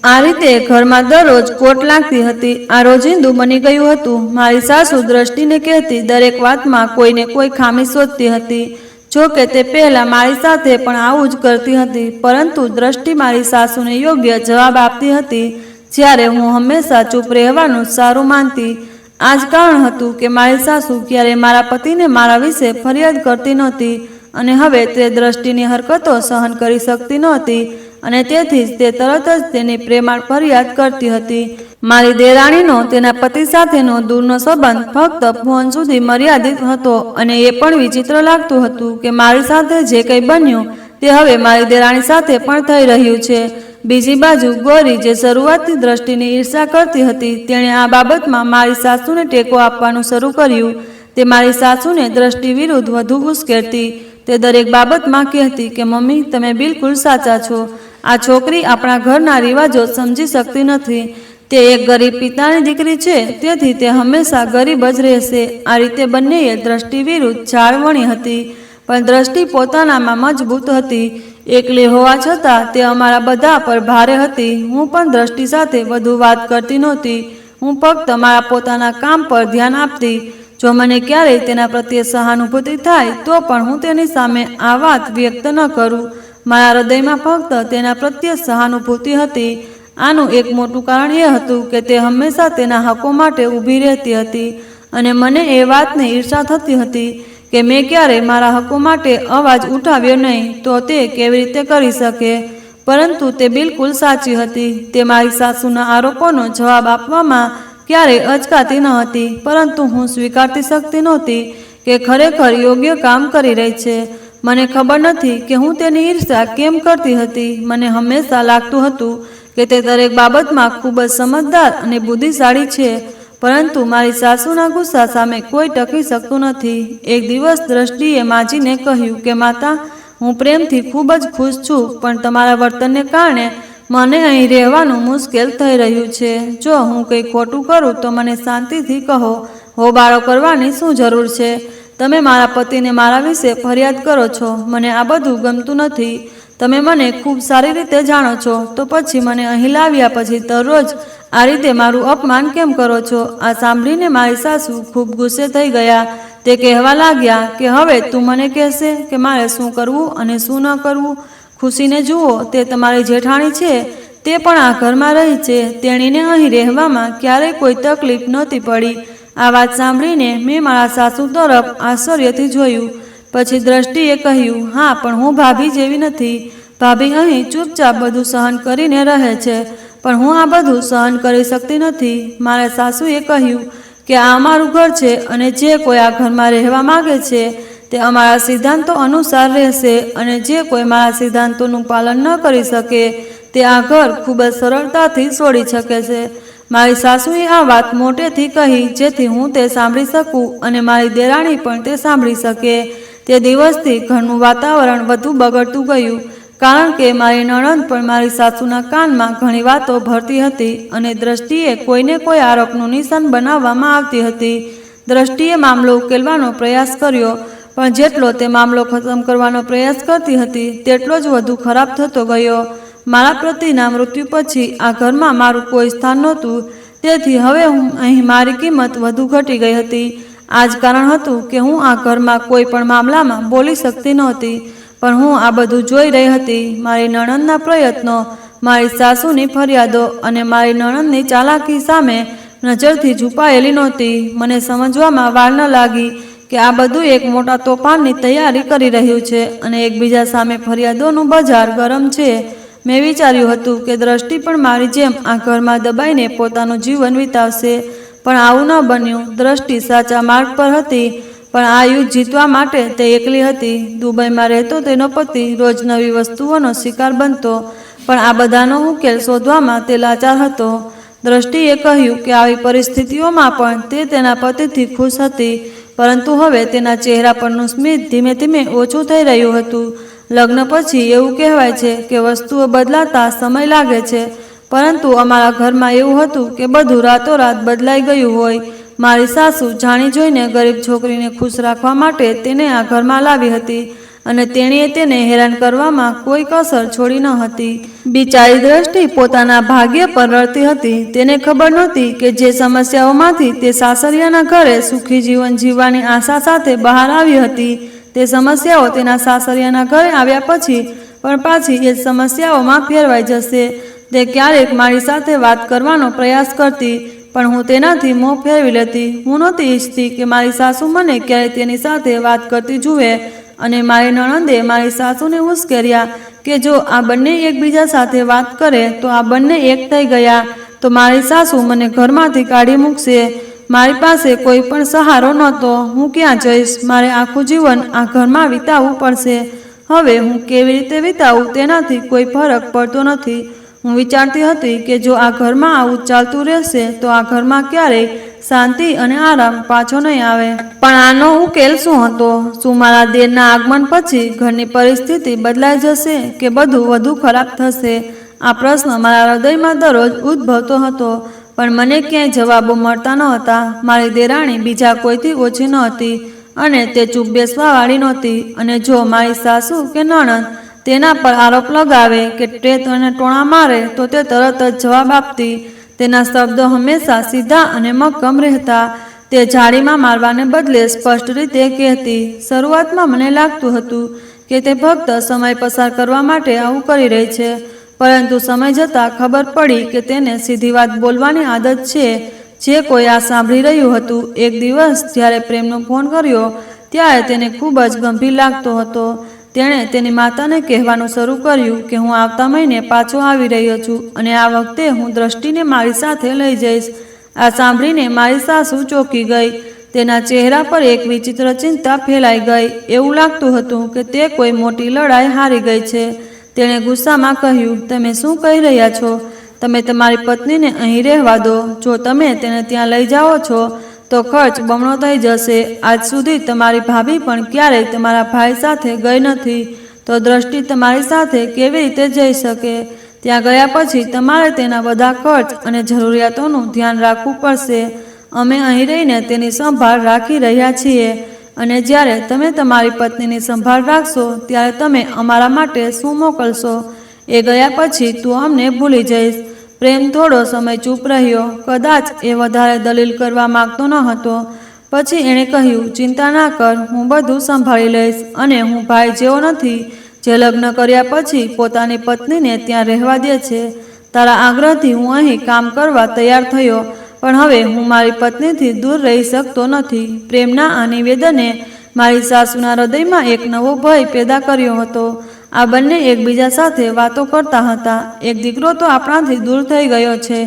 આ રીતે ઘરમાં દરરોજ કોટ લાગતી હતી. આ રોજિંદુ બની ગયું હતું. મારી સાસુ દ્રષ્ટિને કહેતી દરેક વાતમાં કોઈને કોઈ ખામી શોધતી હતી. જો કે તે પહેલા મારી સાથે પણ આવું જ કરતી હતી, પરંતુ દ્રષ્ટિ મારી સાસુને યોગ્ય જવાબ આપતી હતી, જ્યારે હું હંમેશા ચૂપ રહેવાનું સારું માનતી. આ જ કારણ હતું કે મારી સાસુ ક્યારેય મારા પતિને મારા વિશે ફરિયાદ કરતી નહોતી, અને હવે તે દ્રષ્ટિની હરકતો સહન કરી શકતી નહોતી, અને તેથી જ તે તરત જ તેની પ્રેમાળ ફરિયાદ કરતી હતી. મારી દેરાણીનો તેના પતિ સાથેનો દૂરનો સંબંધ ફક્ત ફોન સુધી મર્યાદિત હતો, અને એ પણ વિચિત્ર લાગતું હતું કે મારી સાથે જે કંઈ બન્યું તે હવે મારી દેરાણી સાથે પણ થઈ રહ્યું છે. બીજી બાજુ ગૌરી, જે શરૂઆતથી દ્રષ્ટિની ઈર્ષા કરતી હતી, તેણે આ બાબતમાં મારી સાસુને ટેકો આપવાનું શરૂ કર્યું. તે મારી સાસુને દ્રષ્ટિ વિરુદ્ધ વધુ ઉશ્કેરતી. તે દરેક બાબતમાં કહેતી કે મમ્મી, તમે બિલકુલ સાચા છો. આ છોકરી આપણા ઘરના રિવાજો સમજી શકતી નથી. તે એક ગરીબ પિતાની દીકરી છે, તેથી તે હંમેશા ગરીબ જ રહેશે. આ રીતે બંનેએ દ્રષ્ટિ વિરુદ્ધ ઝાડ વણી હતી, પણ દ્રષ્ટિ પોતાનામાં મજબૂત હતી. એકલી હોવા છતાં તે અમારા બધા પર ભારે હતી. હું પણ દ્રષ્ટિ સાથે વધુ વાત કરતી નહોતી. હું ફક્ત મારા પોતાના કામ પર ધ્યાન આપતી. જો મને ક્યારેય તેના પ્રત્યે સહાનુભૂતિ થાય તો પણ હું તેની સામે આ વાત વ્યક્ત ન કરું. મારા હૃદયમાં ફક્ત તેના પ્રત્યે સહાનુભૂતિ હતી. આનું એક મોટું કારણ એ હતું કે તે હંમેશા તેના હકો માટે ઊભી રહેતી હતી, અને મને એ વાતને ઈર્ષા થતી હતી કે મેં ક્યારેય મારા હકો માટે અવાજ ઉઠાવ્યો નહીં, તો તે કેવી રીતે કરી શકે. પરંતુ તે બિલકુલ સાચી હતી. તે મારી સાસુના આરોપોનો જવાબ આપવામાં ક્યારેય અચકાતી ન હતી, પરંતુ હું સ્વીકારતી શકતી નહોતી કે ખરેખર યોગ્ય કામ કરી રહી છે. મને ખબર નથી કે હું તેની ઈર્ષા કેમ કરતી હતી. મને હંમેશા લાગતું હતું કે તે દરેક બાબતમાં ખૂબ જ સમજદાર અને બુદ્ધિશાળી છે, પરંતુ મારી સાસુના ગુસ્સા સામે કોઈ ટકી શકતું નથી. એક દિવસ દ્રષ્ટિએ માજીને કહ્યું કે માતા, હું પ્રેમથી ખૂબ જ ખુશ છું, પણ તમારા વર્તનને કારણે મને અહીં રહેવાનું મુશ્કેલ થઈ રહ્યું છે. જો હું કંઈ ખોટું કરું તો મને શાંતિથી કહો. હોબાળો કરવાની શું જરૂર છે? તમે મારા પતિને મારા વિશે ફરિયાદ કરો છો. મને આ બધું ગમતું નથી. તમે મને ખૂબ સારી રીતે જાણો છો, તો પછી મને અહીં લાવ્યા પછી દરરોજ આ રીતે મારું અપમાન કેમ કરો છો? આ સાંભળીને મારી સાસુ ખૂબ ગુસ્સે થઈ ગયા. તે કહેવા લાગ્યા કે હવે તું મને કહેશે કે મારે શું કરવું અને શું ન કરવું. ખુશીને જુઓ, તે તમારી જેઠાણી છે. તે પણ આ ઘરમાં રહી છે. તેણીને અહીં રહેવામાં ક્યારેય કોઈ તકલીફ નહોતી પડી. આ વાત સાંભળીને મેં મારા સાસુ તરફ આશ્ચર્યથી જોયું. પછી દ્રષ્ટિએ કહ્યું, હા, પણ હું ભાભી જેવી નથી. ભાભી અહીં ચૂપચાપ બધું સહન કરીને રહે છે, પણ હું આ બધું સહન કરી શકતી નથી. મારા સાસુએ કહ્યું કે આ અમારું ઘર છે, અને જે કોઈ આ ઘરમાં રહેવા માંગે છે તે અમારા સિદ્ધાંતો અનુસાર રહેશે, અને જે કોઈ મારા સિદ્ધાંતોનું પાલન ન કરી શકે તે આ ઘર ખૂબ જ સરળતાથી છોડી શકે છે. મારી સાસુએ આ વાત મોટેથી કહી, જેથી હું તે સાંભળી શકું અને મારી દેરાણી પણ તે સાંભળી શકે. તે દિવસથી ઘરનું વાતાવરણ વધુ બગડતું ગયું, કારણ કે મારી નણંદ પણ મારી સાસુના કાનમાં ઘણી વાતો ભરતી હતી, અને દ્રષ્ટિએ કોઈને કોઈ આરોપનું નિશાન બનાવવામાં આવતી હતી. દ્રષ્ટિએ મામલો ઉકેલવાનો પ્રયાસ કર્યો, પણ જેટલો તે મામલો ખતમ કરવાનો પ્રયાસ કરતી હતી તેટલો જ વધુ ખરાબ થતો ગયો. મારા પતિના મૃત્યુ પછી આ ઘરમાં મારું કોઈ સ્થાન નહોતું, તેથી હવે અહીં મારી કિંમત વધુ ઘટી ગઈ હતી. આ જ કારણ હતું કે હું આ ઘરમાં કોઈ પણ મામલામાં બોલી શકતી નહોતી, પણ હું આ બધું જોઈ રહી હતી. મારી નણંદના પ્રયત્નો, મારી સાસુની ફરિયાદો અને મારી નણંદની ચાલાકી સામે નજરથી છુપાયેલી નહોતી. મને સમજવામાં વાર ન લાગી કે આ બધું એક મોટા તોફાનની તૈયારી કરી રહ્યું છે, અને એકબીજા સામે ફરિયાદોનું બજાર ગરમ છે. મેં વિચાર્યું હતું કે દ્રષ્ટિ પણ મારી જેમ આ ઘરમાં દબાઈને પોતાનું જીવન વિતાવશે, પણ આવું ન બન્યું. દ્રષ્ટિ સાચા માર્ગ પર હતી, પણ આ યુદ્ધ જીતવા માટે તે એકલી હતી. દુબઈમાં રહેતો તેનો પતિ રોજ નવી વસ્તુઓનો શિકાર બનતો, પણ આ બધાનો ઉકેલ શોધવામાં તે લાચાર હતો. દ્રષ્ટિએ કહ્યું કે આવી પરિસ્થિતિઓમાં પણ તે તેના પતિથી ખુશ હતી, પરંતુ હવે તેના ચહેરા પરનું સ્મિત ધીમે ધીમે ઓછું થઈ રહ્યું હતું. લગ્ન પછી એવું કહેવાય છે કે વસ્તુઓ બદલાતા સમય લાગે છે, પરંતુ અમારા ઘરમાં એવું હતું કે બધું રાતોરાત બદલાઈ ગયું હોય. મારી સાસુ જાણી જોઈને ગરીબ છોકરીને ખુશ રાખવા માટે તેને આ ઘરમાં લાવી હતી અને તેણીએ તેને હેરાન કરવામાં કોઈ કસર છોડી ન હતી. બિચારી દ્રષ્ટિ પોતાના ભાગ્ય પર રડતી હતી. તેને ખબર નહોતી કે જે સમસ્યાઓમાંથી તે સાસરિયાના ઘરે સુખી જીવન જીવવાની આશા સાથે બહાર આવી હતી, તે સમસ્યાઓ તેના સાસરિયાના ઘરે આવ્યા પછી પણ પાછી એ સમસ્યાઓમાં ફેરવાઈ જશે. તે ક્યારેક મારી સાથે વાત કરવાનો પ્રયાસ કરતી, પણ હું તેનાથી મોં ફેરવી લેતી. હું નહોતી ઈચ્છતી કે મારી સાસુ મને ક્યારેય તેની સાથે વાત કરતી જુએ, અને મારી નણંદે મારી સાસુને ઉશ્કેર્યા કે જો આ બંને એકબીજા સાથે વાત કરે તો આ બંને એક થઈ ગયા તો મારી સાસુ મને ઘરમાંથી કાઢી મૂકશે. મારી પાસે કોઈ પણ સહારો નહોતો. હું ક્યાં જઈશ? મારે આખું જીવન આ ઘરમાં વિતાવવું પડશે. હવે હું કેવી રીતે વિતાવું તેનાથી કોઈ ફરક પડતો નથી. હું વિચારતી હતી કે જો આ ઘરમાં આવું ચાલતું રહેશે તો આ ઘરમાં ક્યારેય શાંતિ અને આરામ પાછો નહીં આવે. પણ આનો ઉકેલ શું હતો? શું મારા દેરના આગમન પછી ઘરની પરિસ્થિતિ બદલાઈ જશે કે બધું વધુ ખરાબ થશે? આ પ્રશ્ન મારા હૃદયમાં દરરોજ ઉદ્ભવતો હતો, પણ મને ક્યાંય જવાબો મળતા ન હતા. મારી દેરાણી બીજા કોઈથી ઓછી ન હતી અને તે ચૂપ બેસવાવાળી નહોતી. અને જો મારી સાસુ કે નણંદ તેના પર આરોપ લગાવે કે ટેત અને ટોણા મારે તો તે તરત જ જવાબ આપતી. તેના શબ્દો હંમેશા સીધા અને મક્કમ રહેતા. તે જાળીમાં મારવાને બદલે સ્પષ્ટ રીતે કહેતી. શરૂઆતમાં મને લાગતું હતું કે તે ફક્ત સમય પસાર કરવા માટે આવું કરી રહી છે, પરંતુ સમય જતાં ખબર પડી કે તેને સીધી વાત બોલવાની આદત છે. જે કોઈ આ સાંભળી રહ્યું હતું. એક દિવસ જ્યારે પ્રેમનો ફોન કર્યો ત્યારે તેને ખૂબ જ ગંભીર લાગતો હતો. તેણે તેની માતાને કહેવાનું શરૂ કર્યું કે હું આવતા મહિને પાછો આવી રહ્યો છું અને આ વખતે હું દ્રષ્ટિને મારી સાથે લઈ જઈશ. આ સાંભળીને મારી સાસુ ચોંકી ગઈ. તેના ચહેરા પર એક વિચિત્ર ચિંતા ફેલાઈ ગઈ. એવું લાગતું હતું કે તે કોઈ મોટી લડાઈ હારી ગઈ છે. તેણે ગુસ્સામાં કહ્યું, તમે શું કહી રહ્યા છો? તમે તમારી પત્નીને અહીં રહેવા દો. જો તમે તેને ત્યાં લઈ જાઓ છો તો ખર્ચ બમણો થઈ જશે. આજ સુધી તમારી ભાભી પણ ક્યારેય તમારા ભાઈ સાથે ગઈ નથી, તો દ્રષ્ટિ તમારી સાથે કેવી રીતે જઈ શકે? ત્યાં ગયા પછી તમારે તેના બધા ખર્ચ અને જરૂરિયાતોનું ધ્યાન રાખવું પડશે. અમે અહીં રહીને તેની સંભાળ રાખી રહ્યા છીએ, અને જ્યારે તમે તમારી પત્નીની સંભાળ રાખશો ત્યારે તમે અમારા માટે શું મોકલશો? એ ગયા પછી તું અમને ભૂલી જઈશ. પ્રેમ થોડો સમય ચૂપ રહ્યો. કદાચ એ વધારે દલીલ કરવા માંગતો ન હતો. પછી એણે કહ્યું, ચિંતા ના કર, હું બધું સંભાળી લઈશ. અને હું ભાઈ જેવો નથી જે લગ્ન કર્યા પછી પોતાની પત્નીને ત્યાં રહેવા દે છે. તારા આગ્રહથી હું અહીં કામ કરવા તૈયાર થયો, પણ હવે હું મારી પત્નીથી દૂર રહી શકતો નથી. પ્રેમના આ નિવેદને મારી સાસુના હૃદયમાં એક નવો ભય પેદા કર્યો હતો. આ બંને એકબીજા સાથે વાતો કરતા હતા. એક દીકરો તો આપણાથી દૂર થઈ ગયો છે.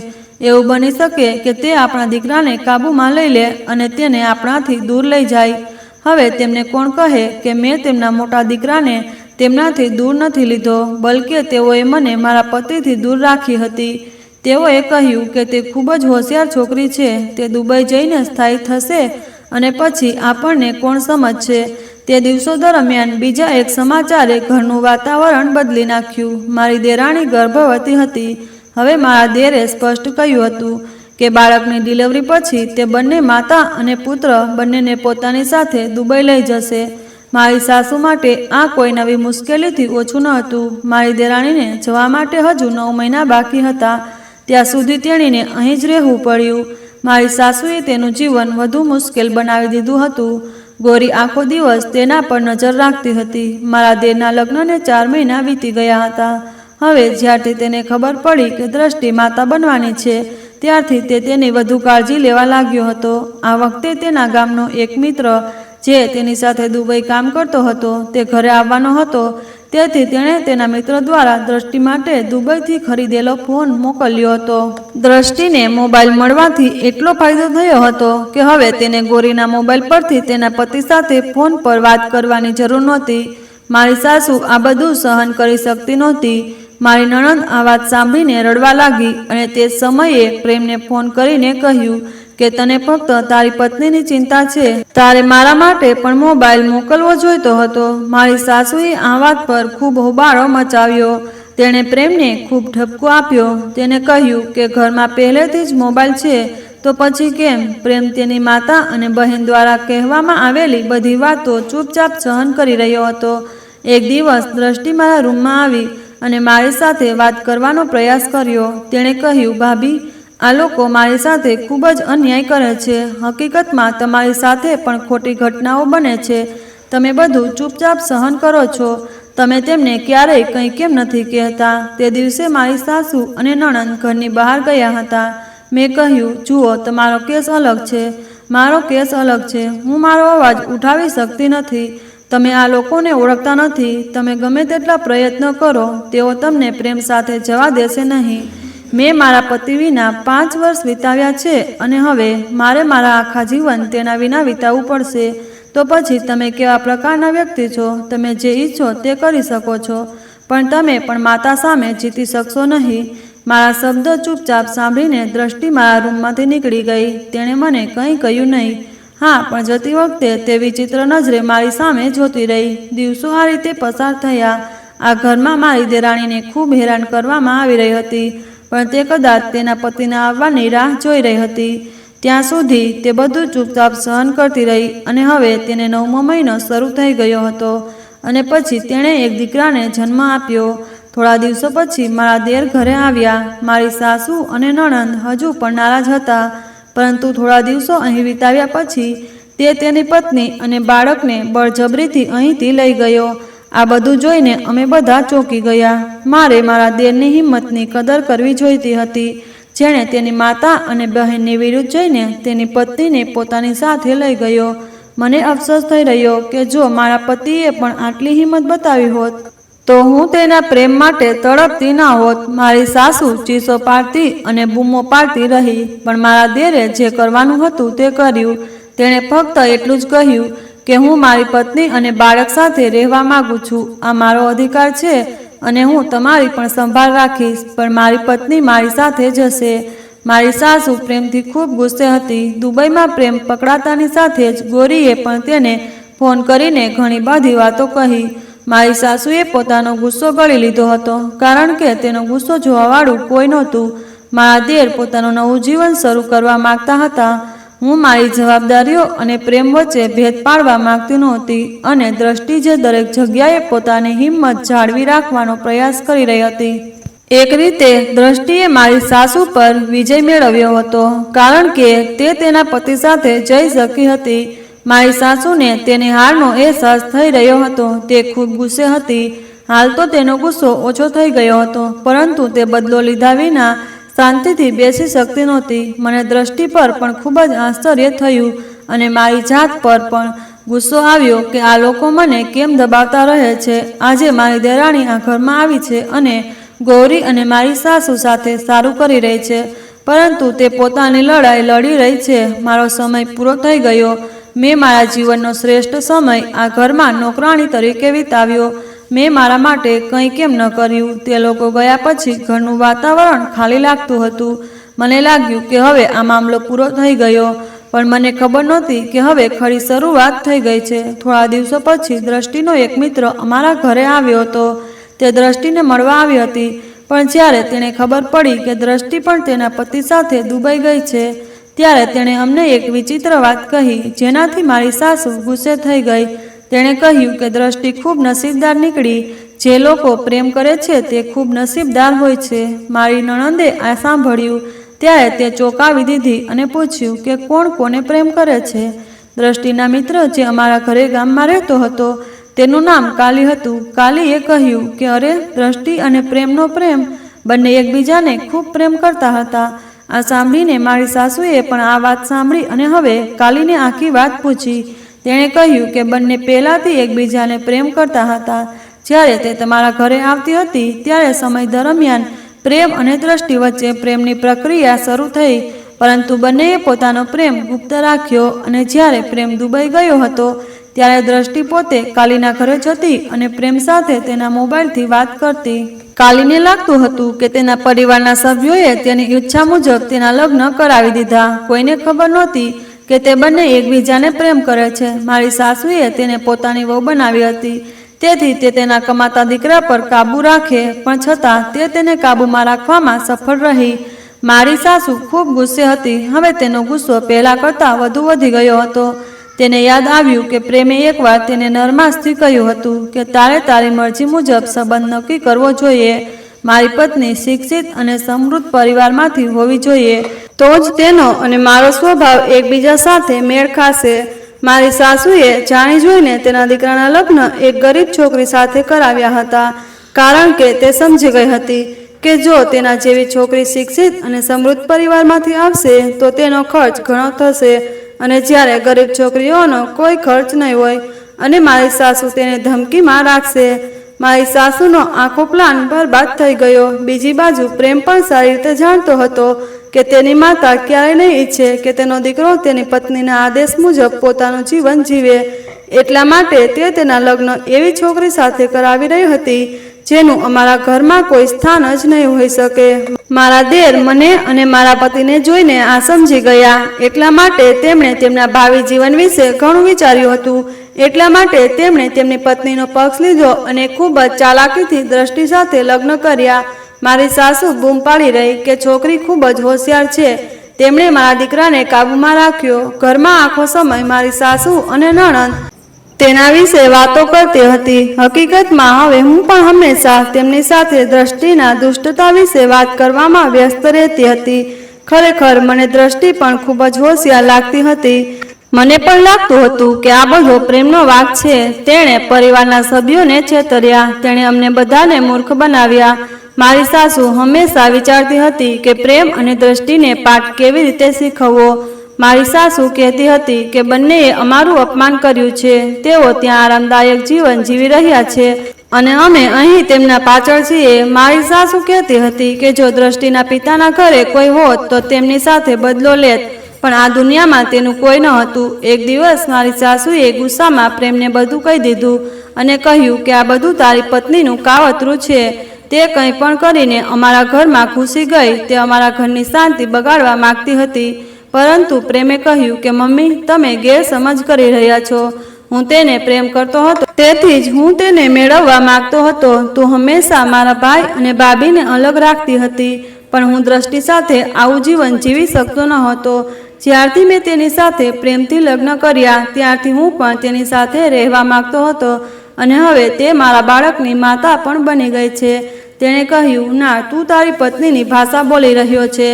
એવું બની શકે કે તે આપણા દીકરાને કાબૂમાં લઈ લે અને તેને આપણાથી દૂર લઈ જાય. હવે તેમને કોણ કહે કે મેં તેમના મોટા દીકરાને તેમનાથી દૂર નથી લીધો, બલકે તેઓએ મને મારા પતિથી દૂર રાખી હતી. તેઓએ કહ્યું કે તે ખૂબ જ હોશિયાર છોકરી છે. તે દુબઈ જઈને સ્થાયી થશે અને પછી આપણને કોણ સમજશે. તે દિવસો દરમિયાન બીજા એક સમાચારે ઘરનું વાતાવરણ બદલી નાખ્યું. મારી દેરાણી ગર્ભવતી હતી. હવે મારા દેરે સ્પષ્ટ કહ્યું હતું કે બાળકની ડિલિવરી પછી તે બંને માતા અને પુત્ર બંનેને પોતાની સાથે દુબઈ લઈ જશે. મારી સાસુ માટે આ કોઈ નવી મુશ્કેલીથી ઓછું ન હતું. મારી દેરાણીને જવા માટે હજુ 9 મહિના બાકી હતા. ત્યાં સુધી તેણીને અહીં જ રહેવું પડ્યું. મારી સાસુએ તેનું જીવન વધુ મુશ્કેલ બનાવી દીધું હતું. ગોરી આખો દિવસ તેના પર નજર રાખતી હતી. મારા દેરના લગ્નને 4 મહિના વીતી ગયા હતા. હવે જ્યારથી તેને ખબર પડી કે દ્રષ્ટિ માતા બનવાની છે, ત્યારથી તે તેની વધુ કાળજી લેવા લાગ્યો હતો. આ વખતે તેના ગામનો એક મિત્ર જે તેની સાથે દુબઈ કામ કરતો હતો તે ઘરે આવવાનો હતો. તેથી તેણે તેના મિત્ર દ્વારા દ્રષ્ટિ માટે દુબઈથી ખરીદેલો ફોન મોકલ્યો હતો. દ્રષ્ટિને મોબાઈલ મળવાથી એટલો ફાયદો થયો હતો કે હવે તેને ગોરીના મોબાઈલ પરથી તેના પતિ સાથે ફોન પર વાત કરવાની જરૂર નહોતી. મારી સાસુ આ બધું સહન કરી શકતી નહોતી. મારી નણંદ આ વાત સાંભળીને રડવા લાગી અને તે સમયે પ્રેમને ફોન કરીને કહ્યું કે તને ફક્ત તારી પત્નીની ચિંતા છે, તારે મારા માટે પણ મોબાઈલ મોકલવો જોઈતો હતો. મારી સાસુએ આ વાત પર ખૂબ હોબાળો મચાવ્યો. તેણે પ્રેમને ખૂબ ઠપકો આપ્યો. તેને કહ્યું કે ઘરમાં પહેલેથી જ મોબાઈલ છે, તો પછી કેમ? પ્રેમ તેની માતા અને બહેન દ્વારા કહેવામાં આવેલી બધી વાતો ચૂપચાપ સહન કરી રહ્યો હતો. એક દિવસ દ્રષ્ટિ મારા રૂમમાં આવી અને મારી સાથે વાત કરવાનો પ્રયાસ કર્યો. તેણે કહ્યું, ભાભી, આ લોકો મારી સાથે ખૂબ જ અન્યાય કરે છે. હકીકતમાં તમારી સાથે પણ ખોટી ઘટનાઓ બને છે. તમે બધું ચૂપચાપ સહન કરો છો. તમે તેમને ક્યારેય કંઈ કેમ નથી કહેતા? તે દિવસે મારી સાસુ અને નણંદ ઘરની બહાર ગયા હતા. મેં કહ્યું, જુઓ, તમારો કેસ અલગ છે, મારો કેસ અલગ છે. હું મારો અવાજ ઉઠાવી શકતી નથી. તમે આ લોકોને ઓળખતા નથી. તમે ગમે તેટલા પ્રયત્નો કરો, તેઓ તમને પ્રેમ સાથે જવા દેશે નહીં. મેં મારા પતિ વિના 5 વર્ષ વિતાવ્યા છે અને હવે મારે મારા આખા જીવન તેના વિના વિતાવવું પડશે. તો પછી તમે કેવા પ્રકારના વ્યક્તિ છો? તમે જે ઈચ્છો તે કરી શકો છો, પણ તમે પણ માતા સામે જીતી શકશો નહીં. મારા શબ્દો ચૂપચાપ સાંભળીને દ્રષ્ટિ મારા રૂમમાંથી નીકળી ગઈ. તેણે મને કંઈ કહ્યું નહીં. હા, પણ જતી વખતે તે વિચિત્ર નજરે મારી સામે જોતી રહી. દિવસો આ રીતે પસાર થયા. આ ઘરમાં મારી દેરાણીને ખૂબ હેરાન કરવામાં આવી રહી હતી, પણ તે કદાચ તેના પતિના આવવાની રાહ જોઈ રહી હતી. ત્યાં સુધી તે બધું ચૂપચાપ સહન કરતી રહી અને હવે તેને 9મો મહિનો શરૂ થઈ ગયો હતો અને પછી તેણે એક દીકરાને જન્મ આપ્યો. થોડા દિવસો પછી મારા દેર ઘરે આવ્યા. મારી સાસુ અને નણંદ હજુ પણ નારાજ હતા, પરંતુ થોડા દિવસો અહીં વિતાવ્યા પછી તે તેની પત્ની અને બાળકને બળજબરીથી અહીંથી લઈ ગયો. આ બધું જોઈને અમે બધા ચોંકી ગયા. મારે મારા દેરની હિંમતની કદર કરવી જોઈતી હતી, જેણે તેની માતા અને બહેનની વિરુદ્ધ જઈને તેની પત્નીને પોતાની સાથે લઈ ગયો. મને અફસોસ થઈ રહ્યો કે જો મારા પતિએ પણ આટલી હિંમત બતાવી હોત તો હું તેના પ્રેમ માટે તડપતી ન હોત. મારી સાસુ ચીસો પાડતી અને બૂમો પાડતી રહી, પણ મારા દેરે જે કરવાનું હતું તે કર્યું. તેણે ફક્ત એટલું જ કહ્યું કે હું મારી પત્ની અને બાળક સાથે રહેવા માંગુ છું. આ મારો અધિકાર છે અને હું તમારી પણ સંભાળ રાખીશ, પણ મારી પત્ની મારી સાથે જશે. મારી સાસુ પ્રેમથી ખૂબ ગુસ્સે હતી. દુબઈમાં પ્રેમ પકડાતાની સાથે જ ગોરીએ પણ તેને ફોન કરીને ઘણી બધી વાતો કહી. મારી સાસુએ પોતાનો ગુસ્સો ગળી લીધો હતો, કારણ કે તેનો ગુસ્સો જોવાવાળું કોઈ નહોતું. મારા દેર પોતાનું નવું જીવન શરૂ કરવા માંગતા હતા. હું મારી જવાબદારીઓ અને પ્રેમ વચ્ચે ભેદ પાડવા માંગતી નહોતી અને દ્રષ્ટિ જે દરેક જગ્યાએ પોતાની હિંમત જાળવી રાખવાનો પ્રયાસ કરી રહી હતી. એક રીતે દ્રષ્ટિએ મારી સાસુ પર વિજય મેળવ્યો હતો, કારણ કે તે તેના પતિ સાથે જઈ શકી હતી. મારી સાસુને તેની હારનો અહેસાસ થઈ રહ્યો હતો. તે ખૂબ ગુસ્સે હતી. હાલ તો તેનો ગુસ્સો ઓછો થઈ ગયો હતો, પરંતુ તે બદલો લીધા વિના શાંતિથી બેસી શકતી નહોતી. મને દ્રષ્ટિ પર પણ ખૂબ જ આશ્ચર્ય થયું અને મારી જાત પર પણ ગુસ્સો આવ્યો કે આ લોકો મને કેમ દબાવતા રહે છે. આજે મારી દેરાણી આ ઘરમાં આવી છે અને ગૌરી અને મારી સાસુ સાથે સારું કરી રહી છે, પરંતુ તે પોતાની લડાઈ લડી રહી છે. મારો સમય પૂરો થઈ ગયો. મેં મારા જીવનનો શ્રેષ્ઠ સમય આ ઘરમાં નોકરાણી તરીકે વિતાવ્યો. મેં મારા માટે કંઈ કેમ ન કર્યું? તે લોકો ગયા પછી ઘરનું વાતાવરણ ખાલી લાગતું હતું. મને લાગ્યું કે હવે આ મામલો પૂરો થઈ ગયો, પણ મને ખબર નહોતી કે હવે ખરી શરૂઆત થઈ ગઈ છે. થોડા દિવસો પછી દ્રષ્ટિનો એક મિત્ર અમારા ઘરે આવ્યો હતો. તે દ્રષ્ટિને મળવા આવી હતી, પણ જ્યારે તેણે ખબર પડી કે દ્રષ્ટિ પણ તેના પતિ સાથે દુબઈ ગઈ છે, ત્યારે તેણે અમને એક વિચિત્ર વાત કહી, જેનાથી મારી સાસુ ગુસ્સે થઈ ગઈ. તેણે કહ્યું કે દ્રષ્ટિ ખૂબ નસીબદાર નીકળી. જે લોકો પ્રેમ કરે છે તે ખૂબ નસીબદાર હોય છે. મારી નણંદે આ સાંભળ્યું ત્યારે તે ચોંકાવી દીધી અને પૂછ્યું કે કોણ કોને પ્રેમ કરે છે. દ્રષ્ટિના મિત્ર જે અમારા ઘરે ગામમાં રહેતો હતો, તેનું નામ કાલી હતું. કાલીએ કહ્યું કે અરે, દ્રષ્ટિ અને પ્રેમનો પ્રેમ, બંને એકબીજાને ખૂબ પ્રેમ કરતા હતા. આ સાંભળીને મારી સાસુએ પણ આ વાત સાંભળી અને હવે કાલીને આખી વાત પૂછી. તેણે કહ્યું કે બંને પહેલાંથી એકબીજાને પ્રેમ કરતા હતા. જ્યારે તે તમારા ઘરે આવતી હતી ત્યારે સમય દરમિયાન પ્રેમ અને દ્રષ્ટિ વચ્ચે પ્રેમની પ્રક્રિયા શરૂ થઈ, પરંતુ બંનેએ પોતાનો પ્રેમ ગુપ્ત રાખ્યો અને જ્યારે પ્રેમ દુબઈ ગયો હતો ત્યારે દ્રષ્ટિ પોતે કાલીના ઘરે જતી અને પ્રેમ સાથે તેના મોબાઈલથી વાત કરતી. કાલીને લાગતું હતું કે તેના પરિવારના સભ્યોએ તેની ઈચ્છા મુજબ તેના લગ્ન કરાવી દીધા. કોઈને ખબર નહોતી કે તે બંને એકબીજાને પ્રેમ કરે છે. મારી સાસુએ તેને પોતાની વહુ બનાવી હતી, તેથી તે તેના કમાતા દીકરા પર કાબૂ રાખે, પણ છતાં તે તેને કાબૂમાં રાખવામાં સફળ રહી. મારી સાસુ ખૂબ ગુસ્સે હતી. હવે તેનો ગુસ્સો પહેલા કરતાં વધુ વધી ગયો હતો. તેને યાદ આવ્યું કે પ્રેમે એકવાર તેને નરમાશથી કહ્યું હતું કે તારે તારી મરજી મુજબ સંબંધ નક્કી કરવો જોઈએ. મારી પત્ની શિક્ષિત અને સમૃદ્ધ પરિવારમાંથી હોવી જોઈએ, તો જ તેનો અને મારો સ્વભાવ એકબીજા સાથે મેળ ખાશે. મારી સાસુએ જાણી જોઈને તેના દીકરાના લગ્ન એક ગરીબ છોકરી સાથે કરાવ્યા હતા, કારણ કે તે સમજી ગઈ હતી કે જો તેના જેવી છોકરી શિક્ષિત અને સમૃદ્ધ પરિવારમાંથી આવશે તો તેનો ખર્ચ ઘણો થશે, અને જ્યારે ગરીબ છોકરીઓનો કોઈ ખર્ચ નહીં હોય અને મારી સાસુ તેને ધમકીમાં રાખશે. મારી સાસુનો આખો પ્લાન બરબાદ થઈ ગયો. બીજી બાજુ પ્રેમ પણ સારી રીતે જાણતો હતો કે તેની માતા ક્યારેય નહીં ઈચ્છે કે તેનો દીકરો તેની પત્નીના આદેશ મુજબ પોતાનું જીવન જીવે. એટલા માટે તે તેના લગ્ન એવી છોકરી સાથે કરાવી રહી હતી જેનું અમારા ઘરમાં કોઈ સ્થાન જ નહીં હોઈ શકે. મારા દેર મને અને મારા પતિને જોઈને આ સમજી ગયા. એટલા માટે તેમણે તેમના ભાવિ જીવન વિશે ઘણું વિચાર્યું હતું. એટલા માટે તેમણે તેમની પત્નીનો પક્ષ લીધો અને ખૂબ જ ચાલાકીથી દ્રષ્ટિ સાથે લગ્ન કર્યા. મારી સાસુ બૂમ પાડી રહી કે છોકરી ખૂબ જ હોશિયાર છે. તેમણે મારા દીકરાને કાબૂમાં રાખ્યો. ઘરમાં આખો સમય મારી સાસુ અને નણંદ તેના વિશે વાતો કરતી હતી. હકીકતમાં હવે હું પણ હંમેશા તેમની સાથે દ્રષ્ટિના દુષ્ટતા વિશે વાત કરવામાં વ્યસ્ત રહેતી હતી. ખરેખર મને દ્રષ્ટિ પણ ખૂબ જ હોશિયાર લાગતી હતી. મને પણ લાગતું હતું કે આ બધો પ્રેમનો વાંક છે. તેણે પરિવારના સભ્યોને છેતર્યા. તેણે અમને બધાને મૂર્ખ બનાવ્યા. મારી સાસુ હંમેશા વિચારતી હતી કે પ્રેમ અને દ્રષ્ટિને પાઠ કેવી રીતે શીખવવો. મારી સાસુ કહેતી હતી કે બંનેએ અમારું અપમાન કર્યું છે. તેઓ ત્યાં આરામદાયક જીવન જીવી રહ્યા છે અને અમે અહીં તેમના પાછળ છીએ. મારી સાસુ કહેતી હતી કે જો દ્રષ્ટિના પિતાના ઘરે કોઈ હોત તો તેમની સાથે બદલો લેત, પણ આ દુનિયામાં તેનું કોઈ ન હતું. એક દિવસ મારી સાસુએ ગુસ્સામાં પ્રેમને બધું કહી દીધું અને કહ્યું કે આ બધું તારી પત્નીનું કાવતરું છે. તે કંઈ પણ કરીને અમારા ઘરમાં ઘૂસી ગઈ. તે અમારા ઘરની શાંતિ બગાડવા માંગતી હતી. પરંતુ પ્રેમે કહ્યું કે મમ્મી, તમે ગેરસમજ કરી રહ્યા છો. હું તેને પ્રેમ કરતો હતો, તેથી જ હું તેને મેળવવા માંગતો હતો. તું હંમેશા મારા ભાઈ અને ભાભીને અલગ રાખતી હતી, પણ હું દ્રષ્ટિ સાથે આવું જીવન જીવી શકતો ન હતો. જ્યારથી મેં તેની સાથે પ્રેમથી લગ્ન કર્યા ત્યારથી હું પણ તેની સાથે રહેવા માંગતો હતો, અને હવે તે મારા બાળકની માતા પણ બની ગઈ છે. તેણે કહ્યું, ના, તું તારી પત્નીની ભાષા બોલી રહ્યો છે.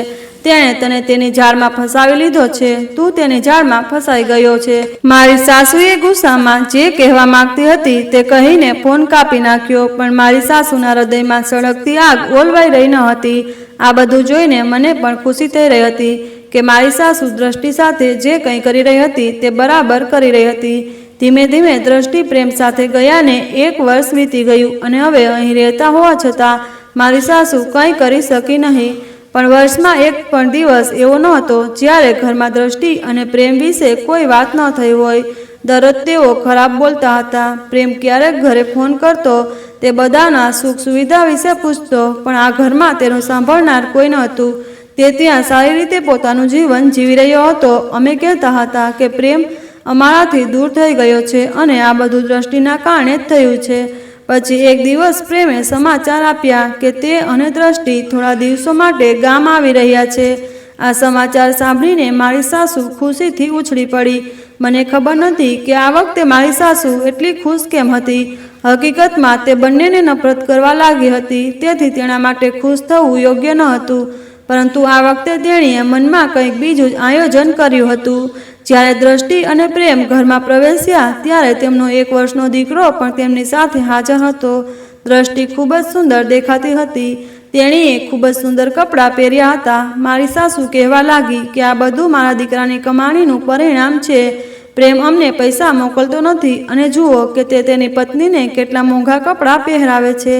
તેણે તને તેની જાળમાં ફસાવી લીધો છે. તું તેની જાળમાં ફસાઈ ગયો છે. મારી સાસુએ ગુસ્સામાં જે કહેવા માંગતી હતી તે કહીને ફોન કાપી નાખ્યો, પણ મારી સાસુના હૃદયમાં સળગતી આગ ઓલવાઈ રહી ન હતી. આ બધું જોઈને મને પણ ખુશી થઈ રહી હતી કે મારી સાસુ દ્રષ્ટિ સાથે જે કંઈ કરી રહી હતી તે બરાબર કરી રહી હતી. ધીમે ધીમે દ્રષ્ટિ પ્રેમ સાથે ગયાને 1 વર્ષ વીતી ગયું અને હવે અહીં રહેતા હોવા છતાં મારી સાસુ કંઈ કરી શકી નહીં. પણ વર્ષમાં એક પણ દિવસ એવો ન હતો જ્યારે ઘરમાં દ્રષ્ટિ અને પ્રેમ વિશે કોઈ વાત ન થઈ હોય. દરરોજ તેઓ ખરાબ બોલતા હતા. પ્રેમ ક્યારેક ઘરે ફોન કરતો, તે બધાના સુખ સુવિધા વિશે પૂછતો, પણ આ ઘરમાં તેનું સાંભળનાર કોઈ ન હતું. તે ત્યાં સારી રીતે પોતાનું જીવન જીવી રહ્યો હતો. અમે કહેતા હતા કે પ્રેમ અમારાથી દૂર થઈ ગયો છે અને આ બધું દ્રષ્ટિના કારણે જ થયું છે. પછી એક દિવસ પ્રેમે સમાચાર આપ્યા કે તે અને દ્રષ્ટિ થોડા દિવસો માટે ગામ આવી રહ્યા છે. આ સમાચાર સાંભળીને મારી સાસુ ખુશીથી ઉછળી પડી. મને ખબર નથી કે આ વખતે મારી સાસુ એટલી ખુશ કેમ હતી. હકીકતમાં તે બંનેને નફરત કરવા લાગી હતી, તેથી તેના માટે ખુશ થવું યોગ્ય ન હતું. પરંતુ આ વખતે તેણીએ મનમાં કંઈક બીજું જ આયોજન કર્યું હતું. જ્યારે દ્રષ્ટિ અને પ્રેમ ઘરમાં પ્રવેશ્યા ત્યારે તેમનો 1 વર્ષનો દીકરો પણ તેમની સાથે હાજર હતો. દ્રષ્ટિ ખૂબ જ સુંદર દેખાતી હતી. તેણીએ ખૂબ જ સુંદર કપડાં પહેર્યા હતા. મારી સાસુ કહેવા લાગી કે આ બધું મારા દીકરાની કમાણીનું પરિણામ છે. પ્રેમ અમને પૈસા મોકલતો નથી અને જુઓ કે તે તેની પત્નીને કેટલા મોંઘા કપડાં પહેરાવે છે.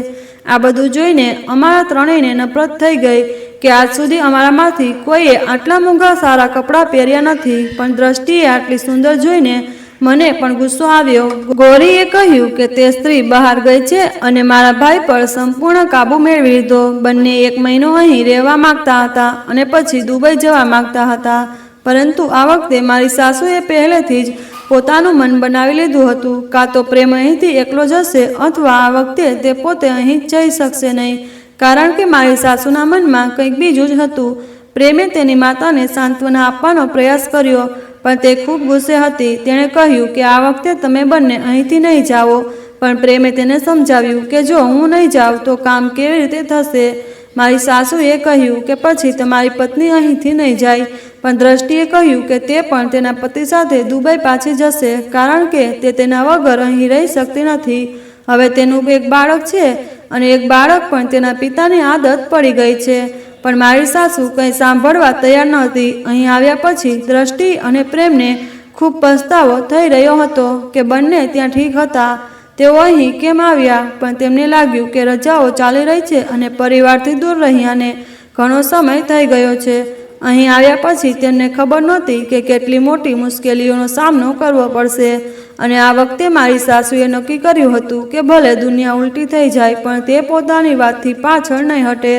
આ બધું જોઈને અમારા ત્રણેયને નફરત થઈ ગઈ કે આજ સુધી અમારામાંથી કોઈએ આટલા મોંઘા સારા કપડાં પહેર્યા નથી. પણ દ્રષ્ટિએ આટલી સુંદર જોઈને મને પણ ગુસ્સો આવ્યો. ગૌરીએ કહ્યું કે તે સ્ત્રી બહાર ગઈ છે અને મારા ભાઈ પર સંપૂર્ણ કાબુ મેળવી લીધો. બંને 1 મહિનો અહીં રહેવા માંગતા હતા અને પછી દુબઈ જવા માંગતા હતા. પરંતુ આ વખતે મારી સાસુએ પહેલેથી જ પોતાનું મન બનાવી લીધું હતું. કાં તો પ્રેમ અહીંથી એકલો જશે અથવા આ વખતે તે પોતે અહીં જઈ શકશે નહીં, કારણ કે મારી સાસુના મનમાં કંઈક બીજું જ હતું. પ્રેમે તેની માતાને સાંત્વના આપવાનો પ્રયાસ કર્યો, પણ તે ખૂબ ગુસ્સે હતી. તેણે કહ્યું કે આ વખતે તમે બંને અહીંથી નહીં જાઓ. પણ પ્રેમે તેને સમજાવ્યું કે જો હું નહીં જાઉં તો કામ કેવી રીતે થશે. મારી સાસુએ કહ્યું કે પછી તમારી પત્ની અહીંથી નહીં જાય. પણ દ્રષ્ટિએ કહ્યું કે તે પણ તેના પતિ સાથે દુબઈ પાછી જશે, કારણ કે તે તેના વગર અહીં રહી શકતી નથી. હવે તેનું એક બાળક છે અને એક બાળક પણ તેના પિતાની આદત પડી ગઈ છે. પણ મારી સાસુ કંઈ સાંભળવા તૈયાર નહોતી. અહીં આવ્યા પછી દ્રષ્ટિ અને પ્રેમને ખૂબ પસ્તાવો થઈ રહ્યો હતો કે બંને ત્યાં ઠીક હતા. તેઓ અહીં કેમ આવ્યા? પણ તેમને લાગ્યું કે રજાઓ ચાલી રહી છે અને પરિવારથી દૂર રહ્યાને ઘણો સમય થઈ ગયો છે. અહીં આવ્યા પછી તેમને ખબર નહોતી કે કેટલી મોટી મુશ્કેલીઓનો સામનો કરવો પડશે. અને આ વખતે મારી સાસુએ નક્કી કર્યું હતું કે ભલે દુનિયા ઉલટી થઈ જાય પણ તે પોતાની વાતથી પાછળ નહીં હટે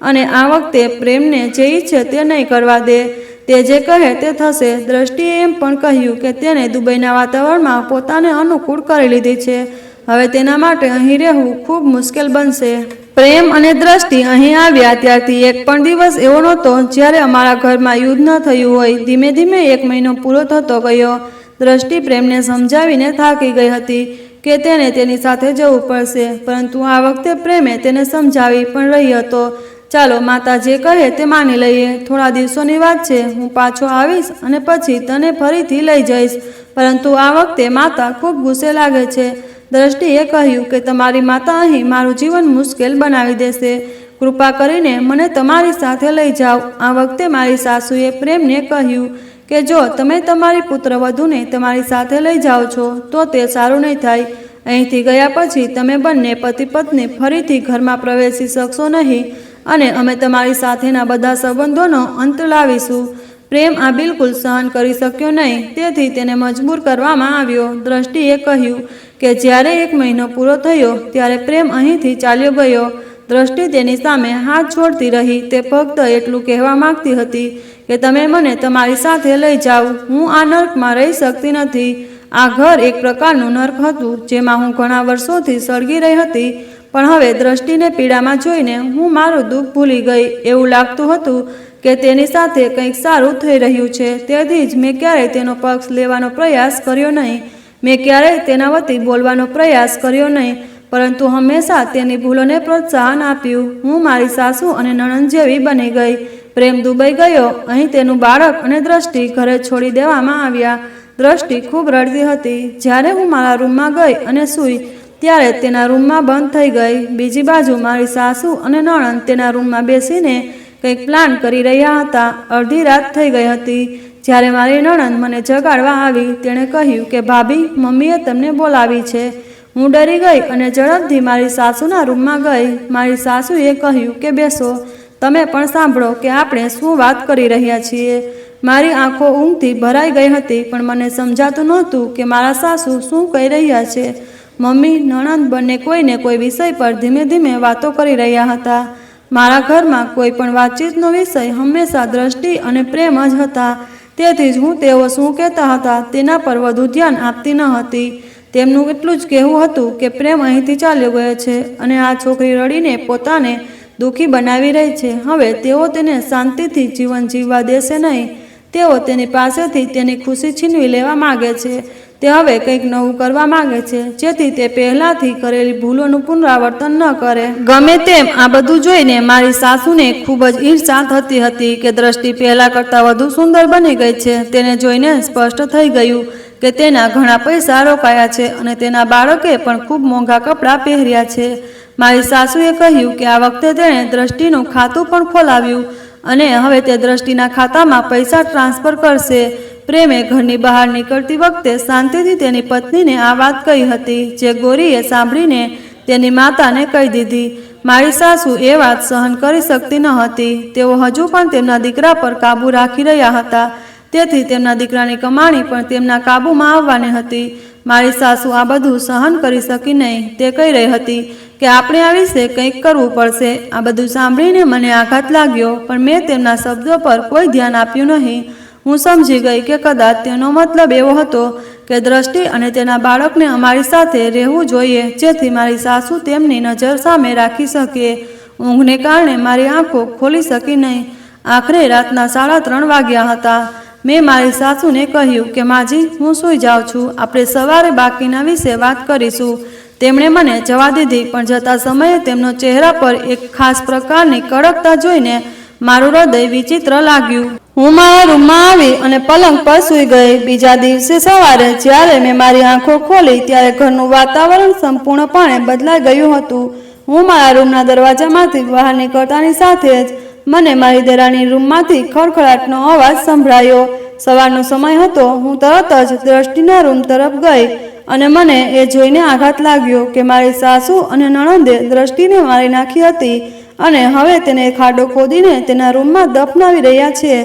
અને આ વખતે પ્રેમને જે ઈચ્છે તે નહીં કરવા દે. તે જે કહે તે થશે. દ્રષ્ટિએ એમ પણ કહ્યું કે તેને દુબઈના વાતાવરણમાં પોતાને અનુકૂળ કરી લીધી છે. હવે તેના માટે અહીં રહેવું ખૂબ મુશ્કેલ બનશે. પ્રેમ અને દ્રષ્ટિ અહીં આવ્યા ત્યારથી એક પણ દિવસ એવો નહોતો જ્યારે અમારા ઘરમાં યુદ્ધ ન થયું હોય. ધીમે ધીમે 1 મહિનો પૂરો થતો ગયો. દ્રષ્ટિ પ્રેમને સમજાવીને થાકી ગઈ હતી કે તેને તેની સાથે જવું પડશે, પરંતુ આ વખતે પ્રેમે તેને સમજાવી પણ રહી હતો. ચાલો માતા જે કહે તે માની લઈએ. થોડા દિવસોની વાત છે. હું પાછો આવીશ અને પછી તને ફરીથી લઈ જઈશ. પરંતુ આ વખતે માતા ખૂબ ગુસ્સે લાગે છે. દ્રષ્ટિએ કહ્યું કે તમારી માતા અહીં મારું જીવન મુશ્કેલ બનાવી દેશે. કૃપા કરીને મને તમારી સાથે લઈ જાઓ. આ વખતે મારી સાસુએ પ્રેમને કહ્યું કે જો તમે તમારી પુત્રવધૂને તમારી સાથે લઈ જાઓ છો તો તે સારું નહીં થાય. અહીંથી ગયા પછી તમે બંને પતિ પત્ની ફરીથી ઘરમાં પ્રવેશી શકશો નહીં અને અમે તમારી સાથેના બધા સંબંધોનો અંત લાવીશું. પ્રેમ આ બિલકુલ સહન કરી શક્યો નહીં, તેથી તેને મજબૂર કરવામાં આવ્યો. દ્રષ્ટિએ કહ્યું કે જ્યારે 1 મહિનો પૂરો થયો ત્યારે પ્રેમ અહીંથી ચાલ્યો ગયો. દ્રષ્ટિ તેની સામે હાથ જોડતી રહી. તે ફક્ત એટલું કહેવા માંગતી હતી કે તમે મને તમારી સાથે લઈ જાઓ. હું આ નર્કમાં રહી શકતી નથી. આ ઘર એક પ્રકારનું નર્ક હતું જેમાં હું ઘણા વર્ષોથી સળગી રહી હતી. પણ હવે દ્રષ્ટિને પીડામાં જોઈને હું મારું દુઃખ ભૂલી ગઈ. એવું લાગતું હતું કે તેની સાથે કંઈક સારું થઈ રહ્યું છે. તેથી જ મેં ક્યારેય તેનો પક્ષ લેવાનો પ્રયાસ કર્યો નહીં. મેં ક્યારેય તેના વતી બોલવાનો પ્રયાસ કર્યો નહીં, પરંતુ હંમેશા તેની ભૂલોને પ્રોત્સાહન આપ્યું. હું મારી સાસુ અને નણંદ જેવી બની ગઈ. પ્રેમ દુબઈ ગયો. અહીં તેનું બાળક અને દ્રષ્ટિ ઘરે છોડી દેવામાં આવ્યા. દ્રષ્ટિ ખૂબ રડતી હતી. જ્યારે હું મારા રૂમમાં ગઈ અને સૂઈ ત્યારે તેના રૂમમાં બંધ થઈ ગઈ. બીજી બાજુ મારી સાસુ અને નણંદ તેના રૂમમાં બેસીને કંઈક પ્લાન કરી રહ્યા હતા. અડધી રાત થઈ ગઈ હતી જ્યારે મારી નણંદ મને જગાડવા આવી. તેણે કહ્યું કે ભાભી, મમ્મીએ તમને બોલાવી છે. હું ડરી ગઈ અને ઝડપથી મારી સાસુના રૂમમાં ગઈ. મારી સાસુએ કહ્યું કે બેસો, તમે પણ સાંભળો કે આપણે શું વાત કરી રહ્યા છીએ. મારી આંખો ઊંઘથી ભરાઈ ગઈ હતી, પણ મને સમજાતું નહોતું કે મારા સાસુ શું કહી રહ્યા છે. મમ્મી, નણંદ બંને કોઈને કોઈ વિષય પર ધીમે ધીમે વાતો કરી રહ્યા હતા. મારા ઘરમાં કોઈ પણ વાતચીતનો વિષય હંમેશા દ્રષ્ટિ અને પ્રેમ જ હતા. તેથી જ હું તેઓ શું કહેતા હતા તેના પર વધુ ધ્યાન આપતી ન હતી. તેમનું એટલું જ કહેવું હતું કે પ્રેમ અહીંથી ચાલ્યો ગયો છે અને આ છોકરી રડીને પોતાને દુઃખી બનાવી રહી છે. હવે તેઓ તેને શાંતિથી જીવન જીવવા દેશે નહીં. તેઓ તેની પાસેથી તેની ખુશી છીનવી લેવા માગે છે. તે હવે કંઈક નવું કરવા માંગે છે જેથી તે પહેલાંથી કરેલી ભૂલોનું પુનરાવર્તન ન કરે. ગમે તેમ આ બધું જોઈને મારી સાસુને ખૂબ જ ઈર્ષા થતી હતી કે દ્રષ્ટિ પહેલાં કરતાં વધુ સુંદર બની ગઈ છે. તેને જોઈને સ્પષ્ટ થઈ ગયું કે તેના ઘણા પૈસા રોકાયા છે અને તેના બાળકે પણ ખૂબ મોંઘા કપડાં પહેર્યા છે. મારી સાસુએ કહ્યું કે આ વખતે તેણે દ્રષ્ટિનું ખાતું પણ ખોલાવ્યું અને હવે તે દ્રષ્ટિના ખાતામાં પૈસા ટ્રાન્સફર કરશે. પ્રેમે ઘરની બહાર નીકળતી વખતે શાંતિથી તેની પત્નીને આ વાત કહી હતી, જે ગોરીએ સાંભળીને તેની માતાને કહી દીધી. મારી સાસુ એ વાત સહન કરી શકતી ન હતી. તેઓ હજુ પણ તેમના દીકરા પર કાબૂ રાખી રહ્યા હતા, તેથી તેમના દીકરાની કમાણી પણ તેમના કાબૂમાં આવવાની હતી. મારી સાસુ આ બધું સહન કરી શકી નહીં. તે કહી રહી હતી કે આપણે આ વિશે કંઈક કરવું પડશે. આ બધું સાંભળીને મને આઘાત લાગ્યો, પણ મેં તેમના શબ્દો પર કોઈ ધ્યાન આપ્યું નહીં. હું સમજી ગઈ કે કદાચ તેનો મતલબ એવો હતો કે દ્રષ્ટિ અને તેના બાળકને અમારી સાથે રહેવું જોઈએ, જેથી મારી સાસુ તેમની નજર સામે રાખી શકે. ઊંઘને કારણે મારી આંખો ખોલી શકી નહીં. આખરે રાતના 3:30 વાગ્યા હતા. મેં મારી સાસુને કહ્યું કે માજી, હું સૂઈ જાઉં છું, આપણે સવારે બાકીના વિશે વાત કરીશું. તેમણે મને જવા દીધી, પણ જતા સમયે તેમનો ચહેરા પર એક ખાસ પ્રકારની કડકતા જોઈને મારું હૃદય વિચિત્ર લાગ્યું. હું મારા રૂમમાં આવી અને પલંગ પર સૂઈ ગઈ. બીજા દિવસે સવારે જ્યારે મેં મારી આંખો ખોલી ત્યારે ઘરનું વાતાવરણ સંપૂર્ણપણે બદલાઈ ગયું હતું. હું મારા રૂમના દરવાજામાંથી બહાર નીકળતાની સાથે જ મને મારી દેરાણી રૂમમાંથી ખડખડાટનો અવાજ સંભળાયો. સવારનો સમય હતો. હું તરત જ દ્રષ્ટિના રૂમ તરફ ગઈ અને મને એ જોઈને આઘાત લાગ્યો કે મારી સાસુ અને નણંદે દ્રષ્ટિને મારી નાખી હતી અને હવે તેને ખાડો ખોદીને તેના રૂમમાં દફનાવી રહ્યા છે.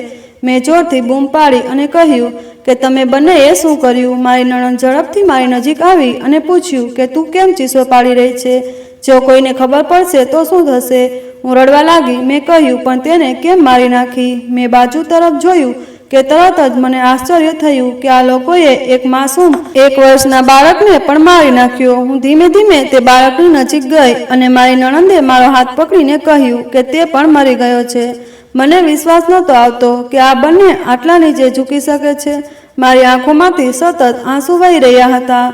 મેં જોરથી બૂમ પાડી અને કહ્યું કે તમે બંનેએ શું કર્યું? મારી નણંદ ઝડપથી મારી નજીક આવી અને પૂછ્યું કે તું કેમ ચીસો પાડી રહી છે? જો કોઈને ખબર પડશે તો શું થશે? હું રડવા લાગી. મેં કહ્યું, પણ તેને કેમ મારી નાખી? મેં બાજુ તરફ જોયું કે તરત જ મને આશ્ચર્ય થયું કે આ લોકોએ એક માસૂમ 1 વર્ષના બાળકને પણ મારી નાખ્યો. હું ધીમે ધીમે તે બાળકની નજીક ગઈ અને મારી નણંદે મારો હાથ પકડીને કહ્યું કે તે પણ મરી ગયો છે. મને વિશ્વાસ નહોતો આવતો કે આ બંને આટલા નીચે ઝૂકી શકે છે. મારી આંખોમાંથી સતત આંસુ વહી રહ્યા હતા.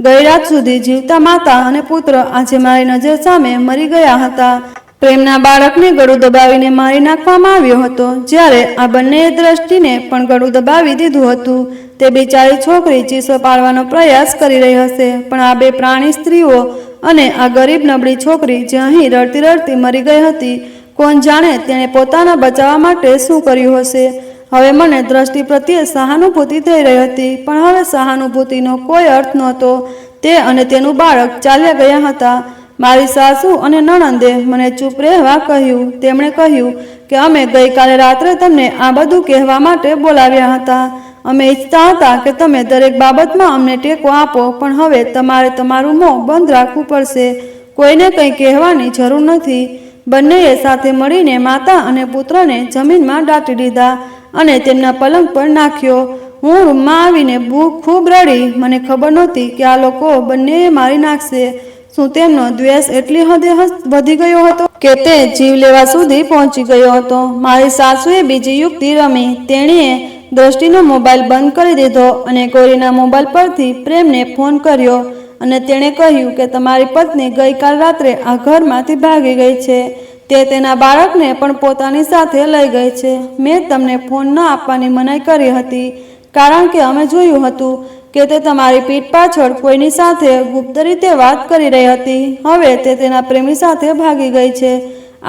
ગઈ રાત સુધી જીવતા માતા અને પુત્ર આજે મારી નજર સામે મરી ગયા હતા. પ્રેમના બાળકને ગળું દબાવીને મારી નાખવામાં આવ્યો હતો, જ્યારે આ બંનેએ દ્રષ્ટિને પણ ગળું દબાવી દીધું હતું. તે બિચારી છોકરી ચીસો પાડવાનો પ્રયાસ કરી રહી હશે, પણ આ બે પ્રાણી સ્ત્રીઓ અને આ ગરીબ નબળી છોકરી જે અહીં રડતી રડતી મરી ગઈ હતી, કોણ જાણે તેણે પોતાના બચાવવા માટે શું કર્યું હશે. હવે મને દ્રષ્ટિ પ્રત્યે સહાનુભૂતિ થઈ રહી હતી, પણ હવે સહાનુભૂતિનો કોઈ અર્થ નહોતો. તે અને તેનું બાળક ચાલ્યા ગયા હતા. મારી સાસુ અને નણંદે મને ચૂપ રહેવા કહ્યું. તેમણે કહ્યું કે અમે ગઈકાલે રાત્રે તમને આ બધું કહેવા માટે બોલાવ્યા હતા. અમે ઈચ્છતા હતા કે તમે દરેક બાબતમાં અમને ટેકો આપો, પણ હવે તમારે તમારું મોં બંધ રાખવું પડશે. કોઈને કંઈ કહેવાની જરૂર નથી. બંનેએ સાથે મળીને માતા અને પુત્રને જમીનમાં દાટી દીધા અને તેમના પલંગ પર નાખ્યો. હું રૂમમાં આવીને ખૂબ રડી. મને ખબર નહોતી કે આ લોકો બંનેએ મારી નાખશે. શું તેમનો દ્વેષ એટલી હદે વધી ગયો હતો કે તે જીવ લેવા સુધી પહોંચી ગયો હતો? મારી સાસુએ બીજી યુક્તિ રમી. તેણીએ દ્રષ્ટિનો મોબાઈલ બંધ કરી દીધો અને ગૌરીના મોબાઈલ પરથી પ્રેમને ફોન કર્યો અને તેણે કહ્યું કે તમારી પત્ની ગઈકાલ રાત્રે આ ઘરમાંથી ભાગી ગઈ છે. તે તેના બાળકને પણ પોતાની સાથે લઈ ગઈ છે. મેં તમને ફોન ન આપવાની મનાઈ કરી હતી, કારણ કે અમે જોયું હતું કે તે તમારી પીઠ પાછળ કોઈની સાથે ગુપ્ત રીતે વાત કરી રહી હતી. હવે તે તેના પ્રેમી સાથે ભાગી ગઈ છે.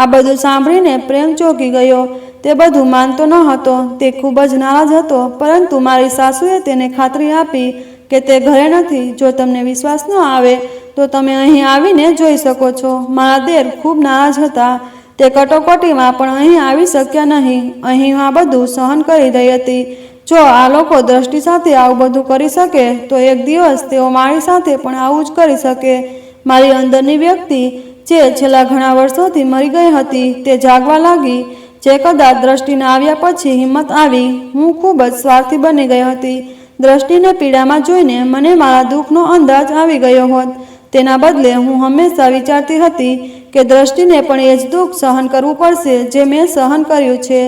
આ બધું સાંભળીને પ્રેમ ચોંકી ગયો. તે બધું માનતો ન હતો. તે ખૂબ જ નારાજ હતો, પરંતુ મારી સાસુએ તેને ખાતરી આપી કે તે ઘરે નથી. જો તમને વિશ્વાસ ન આવે તો તમે અહીં આવીને જોઈ શકો છો. મારા દેર ખૂબ નારાજ હતા. તે કટોકટીમાં પણ અહીં આવી શક્યા નહીં. અહીં આ બધું સહન કરી રહી હતી. જો આ લોકો દ્રષ્ટિ સાથે આવું બધું કરી શકે તો એક દિવસ તેઓ મારી સાથે પણ આવું જ કરી શકે. મારી અંદરની વ્યક્તિ જે છેલ્લા ઘણા વર્ષોથી મરી ગઈ હતી તે જાગવા લાગી. જે કદાચ દ્રષ્ટિના આવ્યા પછી હિંમત આવી. હું ખૂબ જ સ્વાર્થી બની ગઈ હતી. દ્રષ્ટિને પીડામાં જોઈને મને મારા દુઃખનો અંદાજ આવી ગયો હોત. તેના બદલે હું હંમેશા વિચારતી હતી કે દ્રષ્ટિને પણ એ જ દુઃખ સહન કરવું પડશે જે મેં સહન કર્યું છે.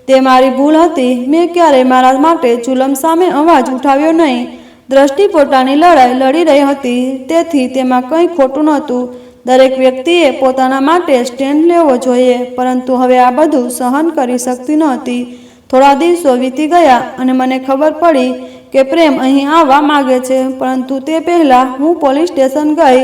તે મારી ભૂલ હતી. મેં ક્યારેય મારા માટે જુલમ સામે અવાજ ઉઠાવ્યો નહીં. દ્રષ્ટિ પોતાની લડાઈ લડી રહી હતી, તેથી તેમાં કંઈ ખોટું નહોતું. દરેક વ્યક્તિએ પોતાના માટે સ્ટેન્ડ લેવો જોઈએ, પરંતુ હવે આ બધું સહન કરી શકતી નહોતી. થોડા દિવસો વીતી ગયા અને મને ખબર પડી કે પ્રેમ અહીં આવવા માગે છે, પરંતુ તે પહેલાં હું પોલીસ સ્ટેશન ગઈ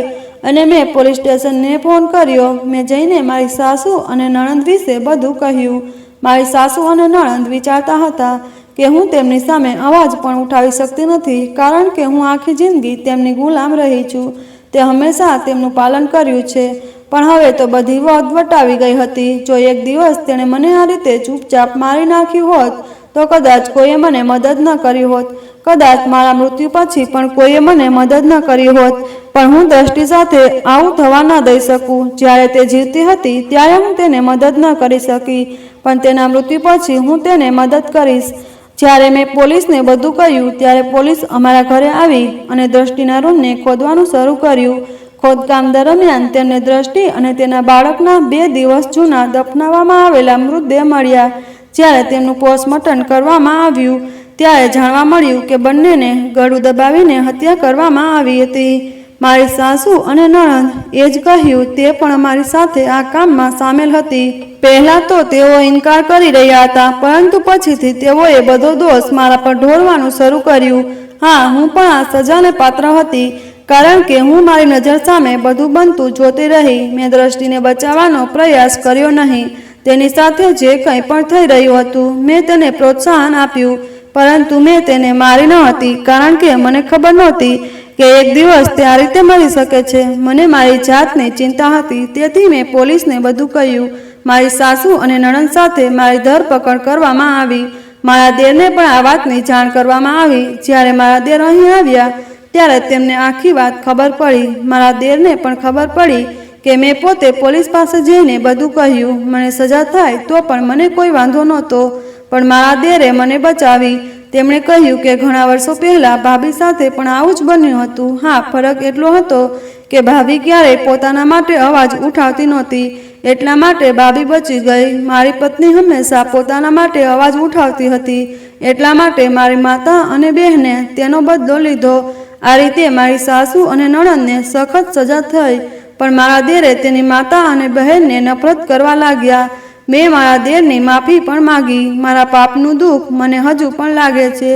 અને મેં પોલીસ સ્ટેશનને ફોન કર્યો. મેં જઈને મારી સાસુ અને નણંદ વિશે બધું કહ્યું. મારી સાસુ અને નણંદ વિચારતા હતા કે હું તેમની સામે અવાજ પણ ઉઠાવી શકતી નથી, કારણ કે હું આખી જિંદગી તેમની ગુલામ રહી છું. તે હંમેશા તેમનું પાલન કર્યું છે, પણ હવે તો બધી વધ વટાવી ગઈ હતી. જો એક દિવસ તેણે મને આ રીતે ચૂપચાપ મારી નાખ્યું હોત તો કદાચ કોઈએ મને મદદ ન કરી હોત. કદાચ મારા મૃત્યુ પછી પણ કોઈએ મને મદદ ન કરી હોત. પણ હું દ્રષ્ટિ સાથે આવું થવા ન દઈ શકું. જ્યારે તે જીવતી હતી ત્યારે હું તેને મદદ ન કરી શકી, પણ તેના મૃત્યુ પછી હું તેને મદદ કરીશ. જ્યારે મેં પોલીસને બધું કહ્યું ત્યારે પોલીસ અમારા ઘરે આવી અને દ્રષ્ટિના રૂમને ખોદવાનું શરૂ કર્યું. ખોદકામ દરમિયાન તેમને દ્રષ્ટિ અને તેના બાળકના 2 દિવસ જૂના દફનાવવામાં આવેલા મૃતદેહ મળ્યા. જ્યારે તેમનું પોસ્ટમોર્ટમ કરવામાં આવ્યું ત્યારે જાણવા મળ્યું કે બંનેને ગળું દબાવીને હત્યા કરવામાં આવી હતી. મારી સાસુ અને નણંદ એ જ કહ્યું તે પણ અમારી સાથે આ કામમાં સામેલ હતી. પહેલા તો તેઓ ઇનકાર કરી રહ્યા હતા, પરંતુ પછીથી તેઓએ બધો દોષ મારા પર ઢોળવાનું શરૂ કર્યું. હા, હું પણ આ સજાને પાત્ર હતી, કારણ કે હું મારી નજર સામે બધું બનતું જોતી રહી. મેં દ્રષ્ટિને બચાવવાનો પ્રયાસ કર્યો નહીં. તેની સાથે જે કંઈ પણ થઈ રહ્યું હતું મેં તેને પ્રોત્સાહન આપ્યું, પરંતુ મેં તેને મારી ન હતી, કારણ કે મને ખબર નહોતી કે એક દિવસ તે આ રીતે મરી શકે છે. મને મારી જાતની ચિંતા હતી, તેથી મેં પોલીસને બધું કહ્યું. મારી સાસુ અને નણંદ સાથે મારી ધરપકડ કરવામાં આવી. મારા દેરને પણ આ વાતની જાણ કરવામાં આવી. જ્યારે મારા દેર અહીં આવ્યા ત્યારે તેમને આખી વાત ખબર પડી. મારા દેરને પણ ખબર પડી કે મેં પોતે પોલીસ પાસે જઈને બધું કહ્યું. મને સજા થાય તો પણ મને કોઈ વાંધો નહોતો, પણ મારા દેરે મને બચાવી. તેમણે કહ્યું કે ઘણા વર્ષો પહેલાં ભાભી સાથે પણ આવું જ બન્યું હતું. હા, ફરક એટલો હતો કે ભાભી ક્યારેય પોતાના માટે અવાજ ઉઠાવતી નહોતી, એટલા માટે ભાભી બચી ગઈ. મારી પત્ની હંમેશા પોતાના માટે અવાજ ઉઠાવતી હતી, એટલા માટે મારી માતા અને બહેને તેનો બદલો લીધો. આ રીતે મારી સાસુ અને નણંદને સખત સજા થઈ, પણ મારા દેરે તેની માતા અને બહેનને નફરત કરવા લાગ્યા. મેં મારા દેરની માફી પણ માગી. મારા પાપનું દુઃખ મને હજુ પણ લાગે છે.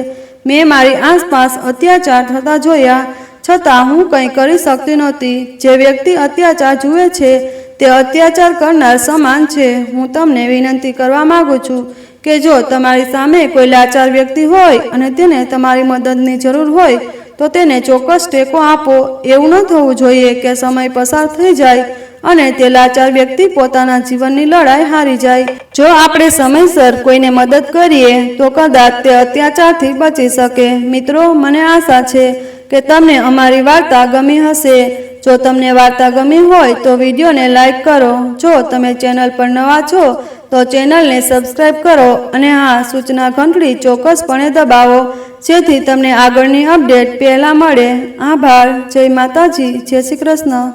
મેં મારી આસપાસ અત્યાચાર થતા જોયા, છતાં હું કંઈ કરી શકતી નહોતી. જે વ્યક્તિ અત્યાચાર જુએ છે તે અત્યાચાર કરનાર સમાન છે. હું તમને વિનંતી કરવા માંગુ છું કે જો તમારી સામે કોઈ લાચાર વ્યક્તિ હોય અને તેને તમારી મદદની જરૂર હોય તો તેને ચોક્કસ ટેકો આપો. એવું ન થવું જોઈએ કે સમય પસાર થઈ જાય અને તે લાચાર વ્યક્તિ પોતાના જીવનની લડાઈ હારી જાય. જો આપણે સમયસર કોઈને મદદ કરીએ તો કદાચ તે અત્યાચારથી બચી શકે. મિત્રો, મને આશા છે કે તમને અમારી વાર્તા ગમી હશે. જો તમને વાર્તા ગમી હોય તો વિડીયોને લાઈક કરો. જો તમે ચેનલ પર નવા છો તો ચેનલને સબસ્ક્રાઈબ કરો અને હા, સૂચના ઘંટડી ચોક્કસપણે દબાવો, જેથી તમને આગળની અપડેટ પહેલાં મળે. આભાર. જય માતાજી. જય શ્રી કૃષ્ણ.